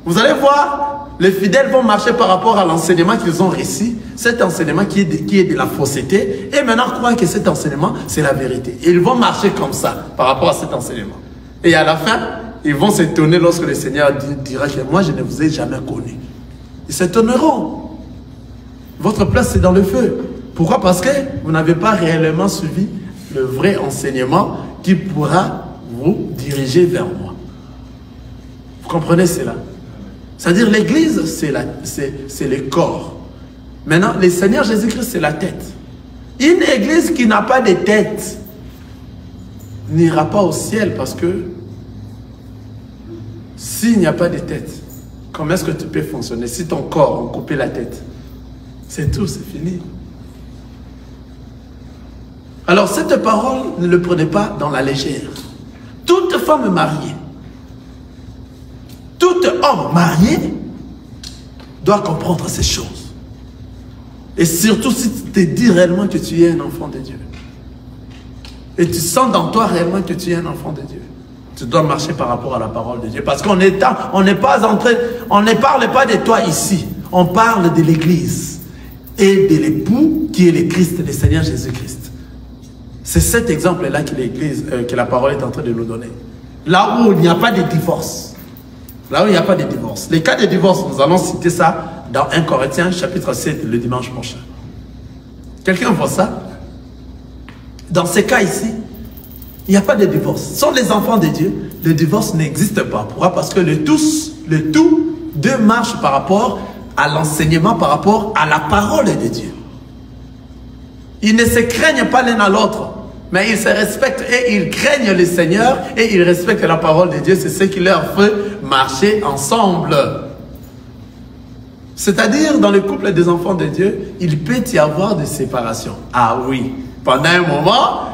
Vous allez voir, les fidèles vont marcher par rapport à l'enseignement qu'ils ont reçu. Cet enseignement qui est de la fausseté. Et maintenant croient que cet enseignement, c'est la vérité. Et ils vont marcher comme ça par rapport à cet enseignement. Et à la fin, ils vont s'étonner lorsque le Seigneur dira que moi je ne vous ai jamais connu. Ils s'étonneront. Votre place c'est dans le feu. Pourquoi? Parce que vous n'avez pas réellement suivi le vrai enseignement qui pourra vous diriger vers moi. Vous comprenez cela? C'est-à-dire l'église c'est le corps. Maintenant le Seigneur Jésus-Christ c'est la tête. Une église qui n'a pas de tête n'ira pas au ciel parce que s'il n'y a pas de tête, comment est-ce que tu peux fonctionner? Si ton corps, on coupait la tête, c'est tout, c'est fini. Alors cette parole, ne le prenez pas dans la légère. Toute femme mariée, tout homme marié doit comprendre ces choses. Et surtout si tu te dis réellement que tu es un enfant de Dieu. Et tu sens dans toi réellement que tu es un enfant de Dieu. Tu dois marcher par rapport à la parole de Dieu. Parce qu'on n'est pas en train, on ne parle pas de toi ici. On parle de l'église et de l'époux qui est le Christ, le Seigneur Jésus-Christ. C'est cet exemple-là que l'église, que la parole est en train de nous donner. Là où il n'y a pas de divorce. Là où il n'y a pas de divorce. Les cas de divorce, nous allons citer ça dans 1 Corinthiens chapitre 7 le dimanche prochain. Quelqu'un voit ça? Dans ces cas ici, il n'y a pas de divorce. Ce sont les enfants de Dieu. Le divorce n'existe pas. Pourquoi? Parce que le tout, deux marchent par rapport à l'enseignement, par rapport à la parole de Dieu. Ils ne se craignent pas l'un à l'autre, mais ils se respectent et ils craignent le Seigneur et ils respectent la parole de Dieu. C'est ce qui leur fait marcher ensemble. C'est-à-dire, dans le couple des enfants de Dieu, il peut y avoir des séparations. Ah oui, pendant un moment...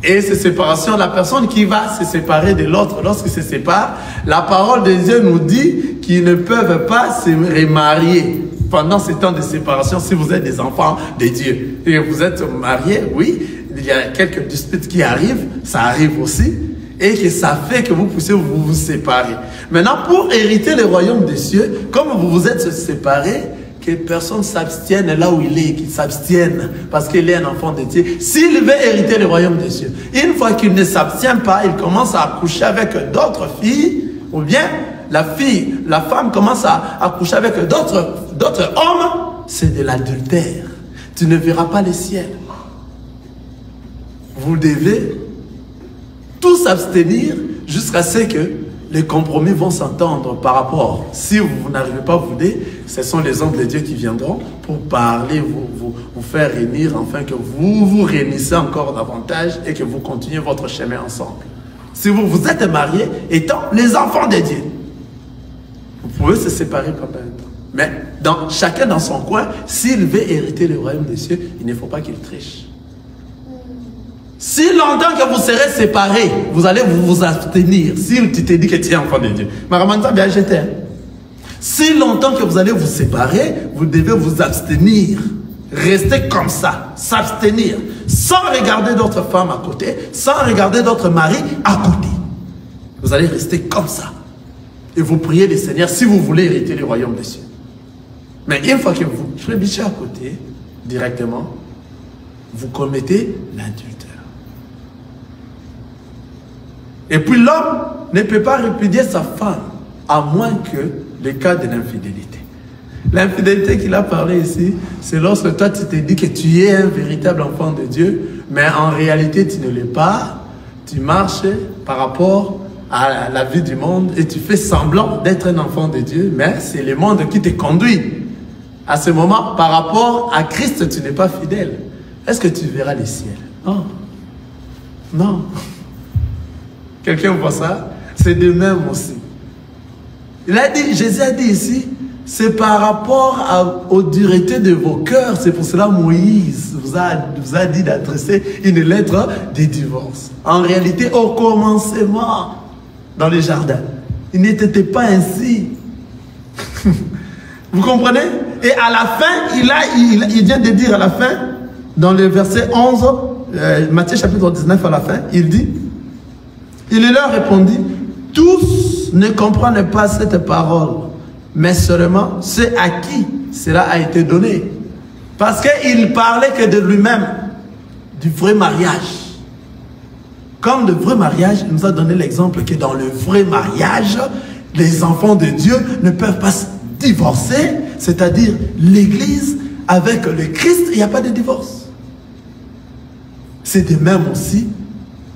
Et ces séparations, la personne qui va se séparer de l'autre, lorsqu'il se sépare, la parole de Dieu nous dit qu'ils ne peuvent pas se remarier pendant ces temps de séparation si vous êtes des enfants de Dieu. Et vous êtes mariés, oui, il y a quelques disputes qui arrivent, ça arrive aussi, et que ça fait que vous puissiez vous séparer. Maintenant, pour hériter le royaume des cieux, comme vous vous êtes séparés, que personne s'abstienne là où il est, qu'il s'abstienne parce qu'il est un enfant de Dieu. S'il veut hériter le royaume des cieux, une fois qu'il ne s'abstient pas, il commence à coucher avec d'autres filles, ou bien la femme commence à coucher avec d'autres hommes, c'est de l'adultère. Tu ne verras pas le ciel. Vous devez tous abstenir jusqu'à ce que les compromis vont s'entendre par rapport. Si vous n'arrivez pas à vous dire, ce sont les hommes de Dieu qui viendront pour parler, vous faire réunir, afin que vous vous réunissez encore davantage et que vous continuez votre chemin ensemble. Si vous vous êtes mariés étant les enfants de Dieu, vous pouvez se séparer pendant un temps. Mais chacun dans son coin, s'il veut hériter le royaume des cieux, il ne faut pas qu'il triche. Si longtemps que vous serez séparés, vous allez vous abstenir. Si tu te dis que tu es enfant de Dieu. Bien jeté. Si longtemps que vous allez vous séparer, vous devez vous abstenir. Restez comme ça, s'abstenir. Sans regarder d'autres femmes à côté, sans regarder d'autres maris à côté. Vous allez rester comme ça. Et vous priez le Seigneur si vous voulez hériter le royaume des cieux. Mais une fois que vous trébuchez à côté, directement, vous commettez l'adultère. Et puis l'homme ne peut pas répudier sa femme, à moins que le cas de l'infidélité. L'infidélité qu'il a parlé ici, c'est lorsque toi tu te dis que tu es un véritable enfant de Dieu, mais en réalité tu ne l'es pas, tu marches par rapport à la vie du monde et tu fais semblant d'être un enfant de Dieu, mais c'est le monde qui te conduit. À ce moment, par rapport à Christ, tu n'es pas fidèle. Est-ce que tu verras le ciel? Non. Non. Quelqu'un voit ça? C'est de même aussi. Jésus a dit ici, c'est par rapport aux duretés de vos cœurs. C'est pour cela Moïse vous a dit d'adresser une lettre de divorce. En réalité, au commencement, dans le jardin, il n'était pas ainsi. Vous comprenez? Et à la fin, il vient de dire à la fin, dans le verset 11, Matthieu chapitre 19 à la fin, il dit, il leur répondit, tous ne comprennent pas cette parole, mais seulement ceux à qui cela a été donné. Parce qu'il parlait que de lui-même, du vrai mariage. Comme le vrai mariage, il nous a donné l'exemple que dans le vrai mariage, les enfants de Dieu ne peuvent pas se divorcer, c'est-à-dire l'Église avec le Christ, il n'y a pas de divorce. C'est de même aussi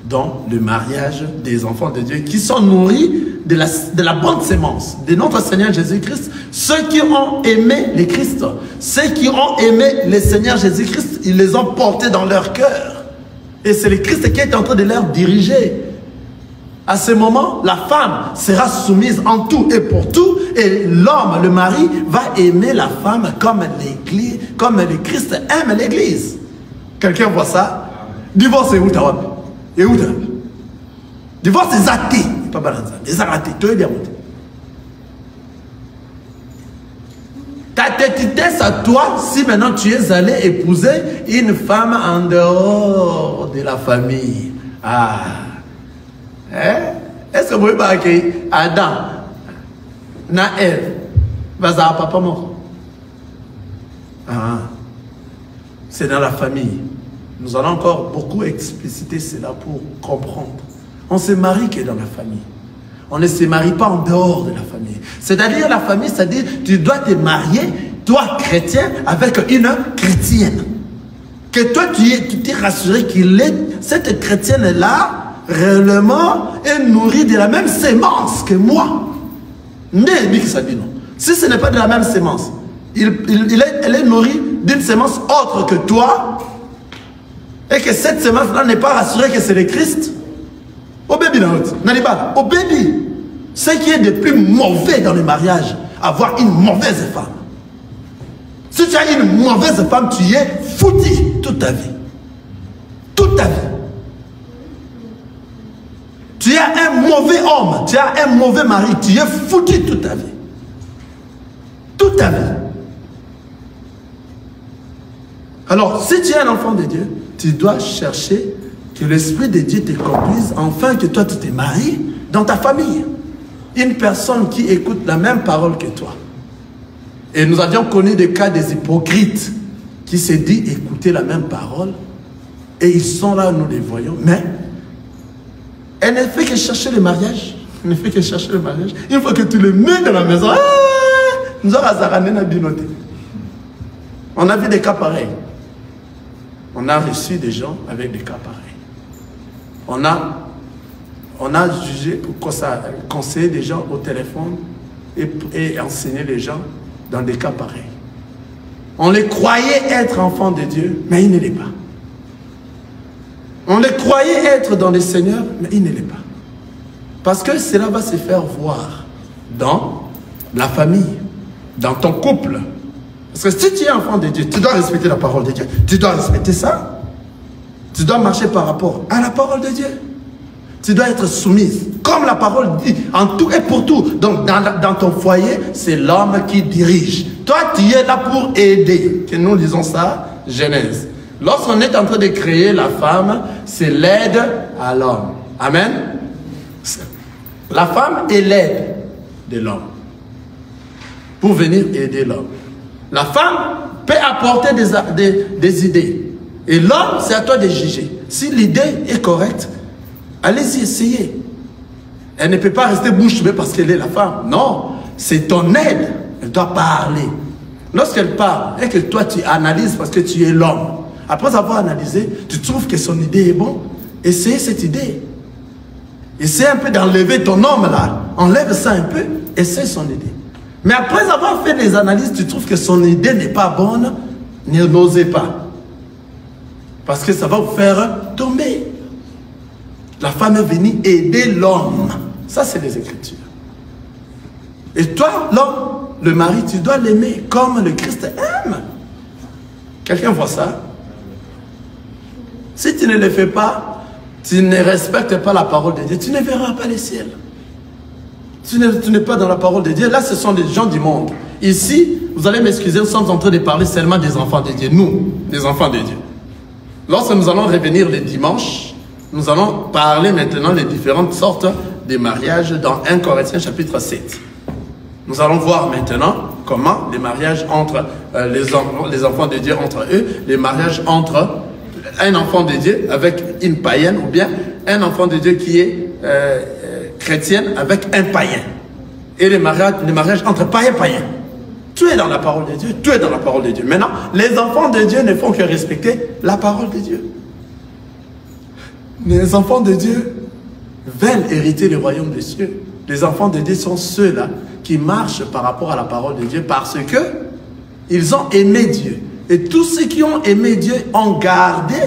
dans le mariage des enfants de Dieu qui sont nourris de la bonne sémence de notre Seigneur Jésus-Christ. Ceux qui ont aimé le Christ, ceux qui ont aimé le Seigneur Jésus-Christ, ils les ont portés dans leur cœur. Et c'est le Christ qui est en train de leur diriger. À ce moment, la femme sera soumise en tout et pour tout, et l'homme, le mari, va aimer la femme comme l'Église, comme le Christ aime l'Église. Quelqu'un voit ça? Divorce est où ta femme? Et où t'as? Divorce des athées. Pas mal des athées. Tu es bien monté. Ta têtitesse à toi, si maintenant tu es allé épouser une femme en dehors de la famille. Ah. Hein? Est-ce que vous pouvez accueillir Adam, Naël, Vaza, papa mort? Ah. C'est dans la famille. Nous allons encore beaucoup expliciter cela pour comprendre. On se marie que dans la famille. On ne se marie pas en dehors de la famille. C'est-à-dire la famille, c'est-à-dire tu dois te marier, toi chrétien, avec une chrétienne. Que toi tu t'es rassuré qu'il est, cette chrétienne-là, réellement, est nourrie de la même sémence que moi. Mais ça dit non. Si ce n'est pas de la même sémence, elle est nourrie d'une sémence autre que toi, et que cette semence-là n'est pas rassurée que c'est le Christ. Au baby, n'allez pas. Au baby, ce qui est de plus mauvais dans le mariage, avoir une mauvaise femme. Si tu as une mauvaise femme, tu es foutu toute ta vie. Toute ta vie. Tu as un mauvais homme, tu as un mauvais mari, tu es foutu toute ta vie. Toute ta vie. Alors, si tu es un enfant de Dieu, tu dois chercher que l'Esprit de Dieu te conduise, afin que toi, tu te maries dans ta famille. Une personne qui écoute la même parole que toi. Et nous avions connu des cas des hypocrites qui se disent écouter la même parole. Et ils sont là, nous les voyons. Mais elle ne fait que chercher le mariage. Elle ne fait que chercher le mariage. Une fois que tu le mets dans la maison, nous avons on a vu des cas pareils. On a reçu des gens avec des cas pareils. On a jugé, pour conseiller des gens au téléphone et enseigner les gens dans des cas pareils. On les croyait être enfants de Dieu, mais ils ne l'est pas. On les croyait être dans le Seigneur, mais ils ne l'est pas. Parce que cela va se faire voir dans la famille, dans ton couple. Parce que si tu es enfant de Dieu, tu dois respecter la parole de Dieu. Tu dois respecter ça. Tu dois marcher par rapport à la parole de Dieu. Tu dois être soumise. Comme la parole dit, en tout et pour tout. Donc dans ton foyer, c'est l'homme qui dirige. Toi, tu es là pour aider. Que nous lisons ça, Genèse. Lorsqu'on est en train de créer la femme, c'est l'aide à l'homme. Amen. La femme est l'aide de l'homme. Pour venir aider l'homme. La femme peut apporter des idées. Et l'homme, c'est à toi de juger. Si l'idée est correcte, allez-y, essayez. Elle ne peut pas rester bouche bée parce qu'elle est la femme. Non, c'est ton aide. Elle doit parler. Lorsqu'elle parle et que toi tu analyses parce que tu es l'homme, après avoir analysé, tu trouves que son idée est bonne, essaye cette idée. Essaye un peu d'enlever ton homme là. Enlève ça un peu, essaye son idée. Mais après avoir fait des analyses, tu trouves que son idée n'est pas bonne, n'osez pas. Parce que ça va vous faire tomber. La femme est venue aider l'homme. Ça, c'est les Écritures. Et toi, l'homme, le mari, tu dois l'aimer comme le Christ aime. Quelqu'un voit ça? Si tu ne le fais pas, tu ne respectes pas la parole de Dieu, tu ne verras pas le ciel. Tu n'es pas dans la parole de Dieu. Là, ce sont des gens du monde. Ici, vous allez m'excuser, nous sommes en train de parler seulement des enfants de Dieu. Nous, les enfants de Dieu. Lorsque nous allons revenir le dimanche, nous allons parler maintenant des différentes sortes de mariages dans 1 Corinthiens chapitre 7. Nous allons voir maintenant comment les mariages entre les enfants de Dieu entre eux, les mariages entre un enfant de Dieu avec une païenne ou bien un enfant de Dieu qui est chrétienne avec un païen. Et les mariages entre païens et païens. Tout est dans la parole de Dieu, tout est dans la parole de Dieu. Maintenant, les enfants de Dieu ne font que respecter la parole de Dieu. Les enfants de Dieu veulent hériter le royaume des cieux. Les enfants de Dieu sont ceux-là qui marchent par rapport à la parole de Dieu parce que ils ont aimé Dieu. Et tous ceux qui ont aimé Dieu ont gardé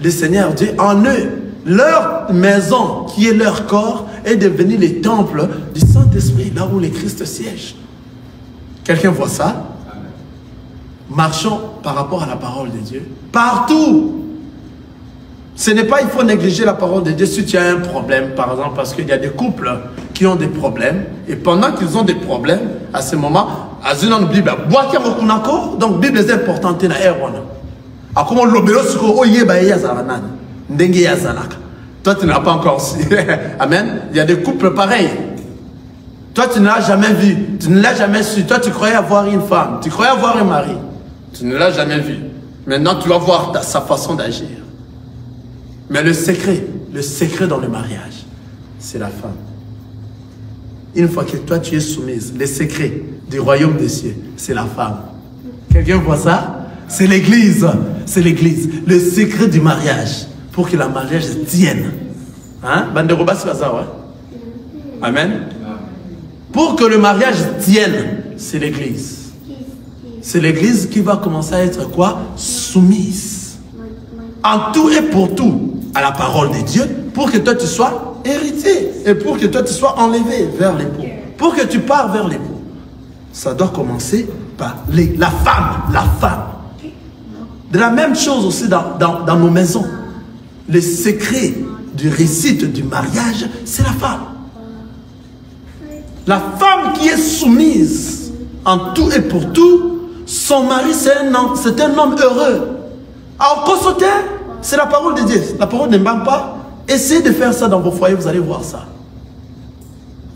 le Seigneur Dieu en eux. Leur maison, qui est leur corps, est devenue le temple du Saint-Esprit, là où le Christ siège. Quelqu'un voit ça? Marchons par rapport à la parole de Dieu. Partout. Ce n'est pas il faut négliger la parole de Dieu si tu as un problème, par exemple, parce qu'il y a des couples qui ont des problèmes. Et pendant qu'ils ont des problèmes, à ce moment, donc Bible est importante. Toi, tu n'as pas encore su. Amen. Il y a des couples pareils. Toi, tu ne l'as jamais vu. Tu ne l'as jamais su. Toi, tu croyais avoir une femme. Tu croyais avoir un mari. Tu ne l'as jamais vu. Maintenant, tu vas voir sa façon d'agir. Mais le secret dans le mariage, c'est la femme. Une fois que toi, tu es soumise, le secret du royaume des cieux, c'est la femme. Quelqu'un voit ça? C'est l'église. C'est l'église. Le secret du mariage. Pour que le mariage tienne. Hein? Amen. Pour que le mariage tienne, c'est l'église. C'est l'église qui va commencer à être quoi? Soumise. En tout et pour tout à la parole de Dieu, pour que toi tu sois hérité et pour que toi tu sois enlevé vers l'époux. Pour que tu pars vers l'époux. Ça doit commencer par la femme. La femme. De la même chose aussi dans nos maisons. Le secret du réussite du mariage, c'est la femme. La femme qui est soumise en tout et pour tout, son mari c'est un homme heureux. Alors, consultez, c'est la parole de Dieu. La parole ne ment pas. Essayez de faire ça dans vos foyers, vous allez voir ça.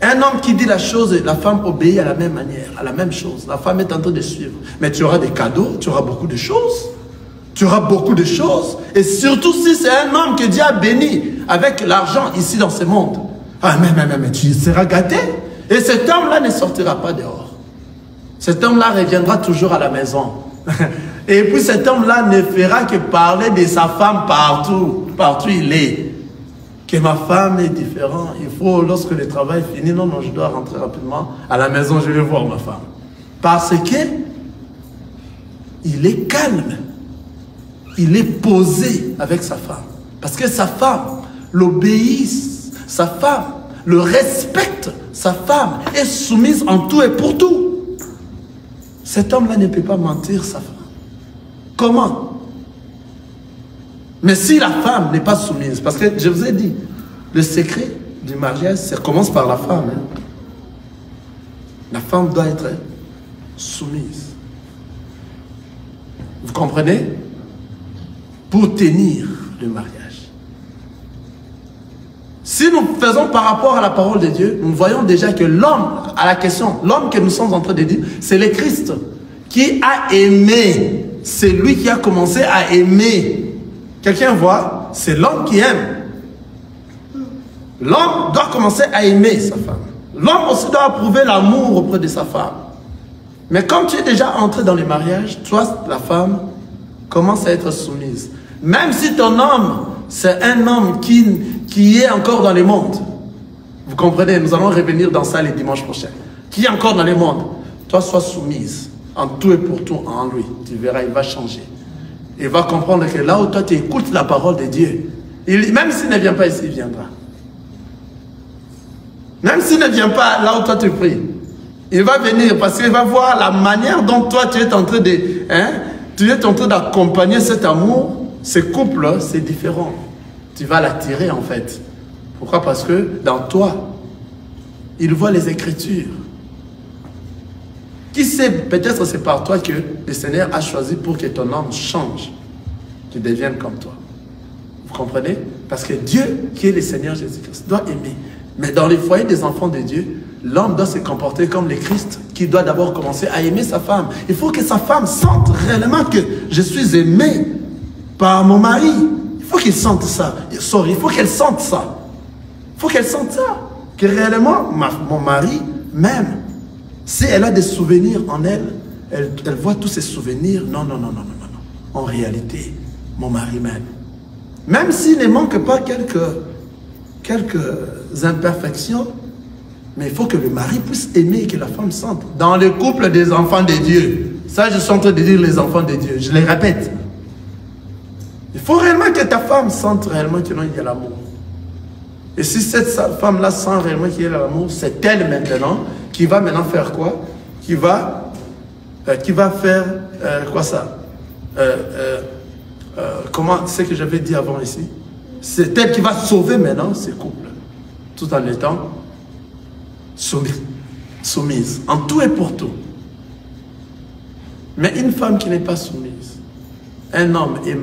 Un homme qui dit la chose, la femme obéit à la même manière, à la même chose. La femme est en train de suivre. Mais tu auras des cadeaux, tu auras beaucoup de choses. Tu auras beaucoup de choses. Et surtout si c'est un homme que Dieu a béni avec l'argent ici dans ce monde. Ah, mais tu seras gâté. Et cet homme-là ne sortira pas dehors. Cet homme-là reviendra toujours à la maison. Et puis cet homme-là ne fera que parler de sa femme partout. Partout il est. Que ma femme est différente. Il faut, lorsque le travail finit, non, je dois rentrer rapidement à la maison, je vais voir ma femme. Parce que il est calme. Il est posé avec sa femme. Parce que sa femme l'obéisse. Sa femme le respecte. Sa femme est soumise en tout et pour tout. Cet homme-là ne peut pas mentir sa femme. Comment? Mais si la femme n'est pas soumise, parce que je vous ai dit, le secret du mariage, ça commence par la femme. Hein. La femme doit être soumise. Vous comprenez? Pour tenir le mariage. Si nous faisons par rapport à la parole de Dieu, nous voyons déjà que l'homme, à la question, l'homme que nous sommes en train de dire, c'est le Christ qui a aimé. C'est lui qui a commencé à aimer. Quelqu'un voit? C'est l'homme qui aime. L'homme doit commencer à aimer sa femme. L'homme aussi doit approuver l'amour auprès de sa femme. Mais comme tu es déjà entré dans le mariage, toi, la femme, commence à être soumise. Même si ton homme, c'est un homme qui est encore dans le monde. Vous comprenez? Nous allons revenir dans ça les dimanches prochains. Qui est encore dans le monde. Toi, sois soumise. En tout et pour tout en lui. Tu verras, il va changer. Il va comprendre que là où toi, tu écoutes la parole de Dieu, même s'il ne vient pas ici, il viendra. Même s'il ne vient pas là où toi tu pries, il va venir parce qu'il va voir la manière dont toi tu es en train de... tu es en train d'accompagner cet amour. Ce couple, c'est différent. Tu vas l'attirer en fait. Pourquoi? Parce que dans toi, il voit les Écritures. Qui sait, peut-être c'est par toi que le Seigneur a choisi pour que ton homme change, qu'il devienne comme toi. Vous comprenez? Parce que Dieu, qui est le Seigneur Jésus-Christ, doit aimer. Mais dans les foyers des enfants de Dieu, l'homme doit se comporter comme le Christ, qui doit d'abord commencer à aimer sa femme. Il faut que sa femme sente réellement que je suis aimé par mon mari. Il faut qu'il sente ça. Il faut qu'elle sente ça. Il faut qu'elle sente ça. Que réellement, mon mari m'aime. Si elle a des souvenirs en elle, elle voit tous ces souvenirs. Non. En réalité, mon mari m'aime. Même s'il ne manque pas quelques imperfections, mais il faut que le mari puisse aimer et que la femme sente. Dans le couple des enfants de Dieu, ça je suis en train de dire les enfants de Dieu, je les répète. Il faut réellement que ta femme sente réellement qu'il y a l'amour. Et si cette femme-là sent réellement qu'il y a l'amour, c'est elle maintenant qui va maintenant faire quoi? Qui va faire quoi ça? Comment c'est que j'avais dit avant ici? C'est elle qui va sauver maintenant ces couples, tout en étant soumise, en tout et pour tout. Mais une femme qui n'est pas soumise, un homme est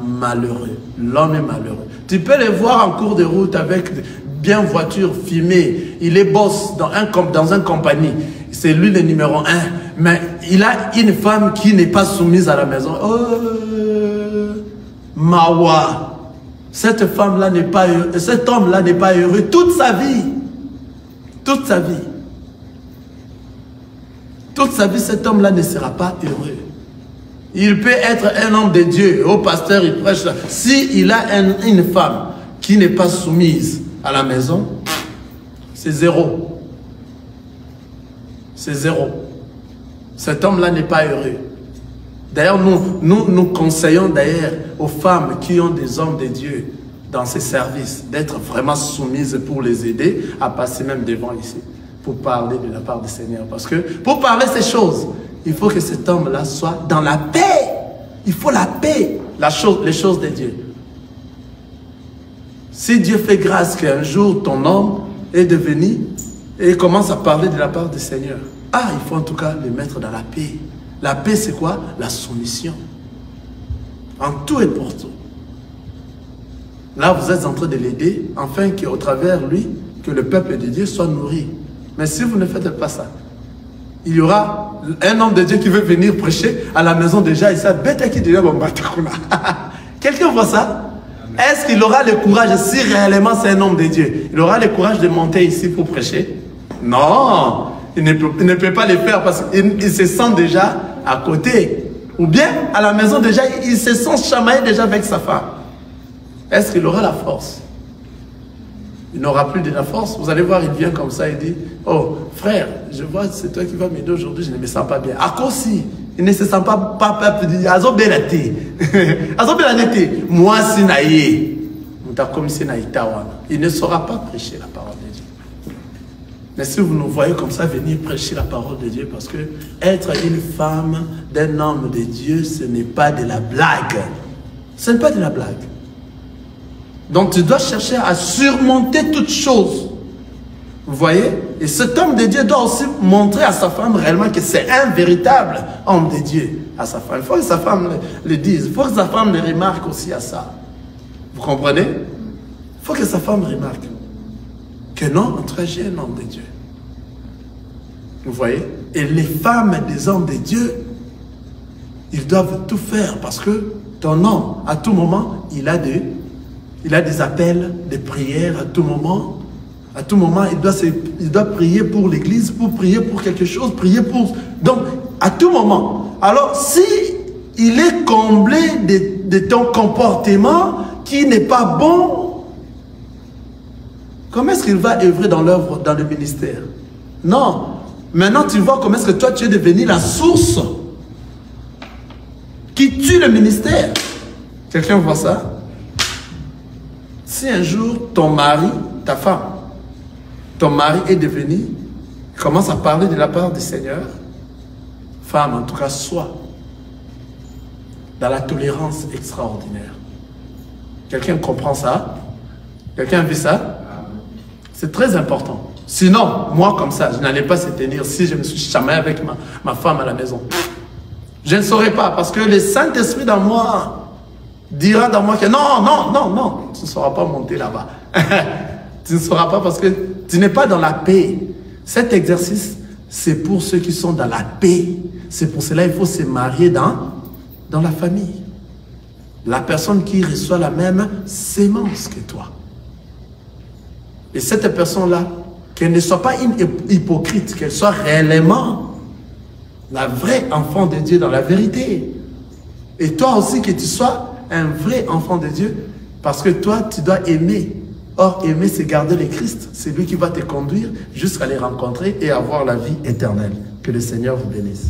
malheureux. L'homme est malheureux. Tu peux le voir en cours de route avec bien voiture filmée. Il est boss dans une compagnie. C'est lui le numéro 1. Mais il a une femme qui n'est pas soumise à la maison. Oh, Mawa. Cette femme-là n'est pas heureux. Cet homme-là n'est pas heureux toute sa vie. Toute sa vie. Toute sa vie, cet homme-là ne sera pas heureux. Il peut être un homme de Dieu. Au pasteur, il prêche. S'il a une femme qui n'est pas soumise à la maison, c'est zéro. C'est zéro. Cet homme-là n'est pas heureux. D'ailleurs, nous conseillons d'ailleurs aux femmes qui ont des hommes de Dieu dans ces services d'être vraiment soumises pour les aider à passer même devant ici pour parler de la part du Seigneur. Parce que pour parler ces choses, il faut que cet homme-là soit dans la paix. Il faut la paix, les choses de Dieu. Si Dieu fait grâce qu'un jour ton homme est devenu et commence à parler de la part du Seigneur, il faut en tout cas le mettre dans la paix. La paix, c'est quoi? La soumission. en tout et pour tout. Là, vous êtes en train de l'aider, afin qu'au travers lui, que le peuple de Dieu soit nourri. Mais si vous ne faites pas ça, il y aura un homme de Dieu qui veut venir prêcher à la maison de Jaïs. Quelqu'un voit ça? Est-ce qu'il aura le courage, si réellement c'est un homme de Dieu, il aura le courage de monter ici pour prêcher? Non, il ne peut pas le faire parce qu'il se sent déjà à côté. Ou bien, à la maison déjà, il se sent chamaillé déjà avec sa femme. Est-ce qu'il aura la force? Il n'aura plus de la force. Vous allez voir, il vient comme ça, il dit, oh, frère, je vois, c'est toi qui vas m'aider aujourd'hui, je ne me sens pas bien. À cause si, il ne se sent pas moi, si naïe, il ne saura pas prêcher la parole de Dieu. Mais si vous nous voyez comme ça venir prêcher la parole de Dieu, parce que être une femme d'un homme de Dieu, ce n'est pas de la blague. Ce n'est pas de la blague. Donc tu dois chercher à surmonter toutes choses. Vous voyez? Et cet homme de Dieu doit aussi montrer à sa femme réellement que c'est un véritable homme de Dieu. À sa femme. Il faut que sa femme le dise. Il faut que sa femme le remarque aussi à ça. Vous comprenez? Il faut que sa femme remarque que non, en tout cas, j'ai un homme de Dieu. Vous voyez? Et les femmes des hommes de Dieu, ils doivent tout faire parce que ton homme, à tout moment, il a des appels, des prières à tout moment. À tout moment, il doit prier pour l'église, pour prier pour quelque chose, prier pour... Donc, à tout moment. Alors, si il est comblé de ton comportement qui n'est pas bon, comment est-ce qu'il va œuvrer dans l'œuvre, dans le ministère? Non. Maintenant, tu vois comment est-ce que toi, tu es devenu la source qui tue le ministère. Quelqu'un voit ça? Si un jour, ton mari, ta femme, ton mari est devenu, commence à parler de la part du Seigneur, femme, en tout cas, sois dans la tolérance extraordinaire. Quelqu'un comprend ça? Quelqu'un vit ça? C'est très important. Sinon, moi, comme ça, je n'allais pas se tenir si je me suis chamaillé avec ma femme à la maison. Je ne saurais pas, parce que le Saint-Esprit dans moi dira dans moi que non, non, non, non, tu ne sauras pas monter là-bas. Tu ne sauras pas parce que tu n'es pas dans la paix. Cet exercice, c'est pour ceux qui sont dans la paix. C'est pour cela qu'il faut se marier dans la famille. La personne qui reçoit la même sémence que toi. Et cette personne-là, qu'elle ne soit pas une hypocrite, qu'elle soit réellement la vraie enfant de Dieu dans la vérité. Et toi aussi, que tu sois un vrai enfant de Dieu, parce que toi, tu dois aimer. Or, aimer, c'est garder le Christ. C'est lui qui va te conduire jusqu'à les rencontrer et avoir la vie éternelle. Que le Seigneur vous bénisse.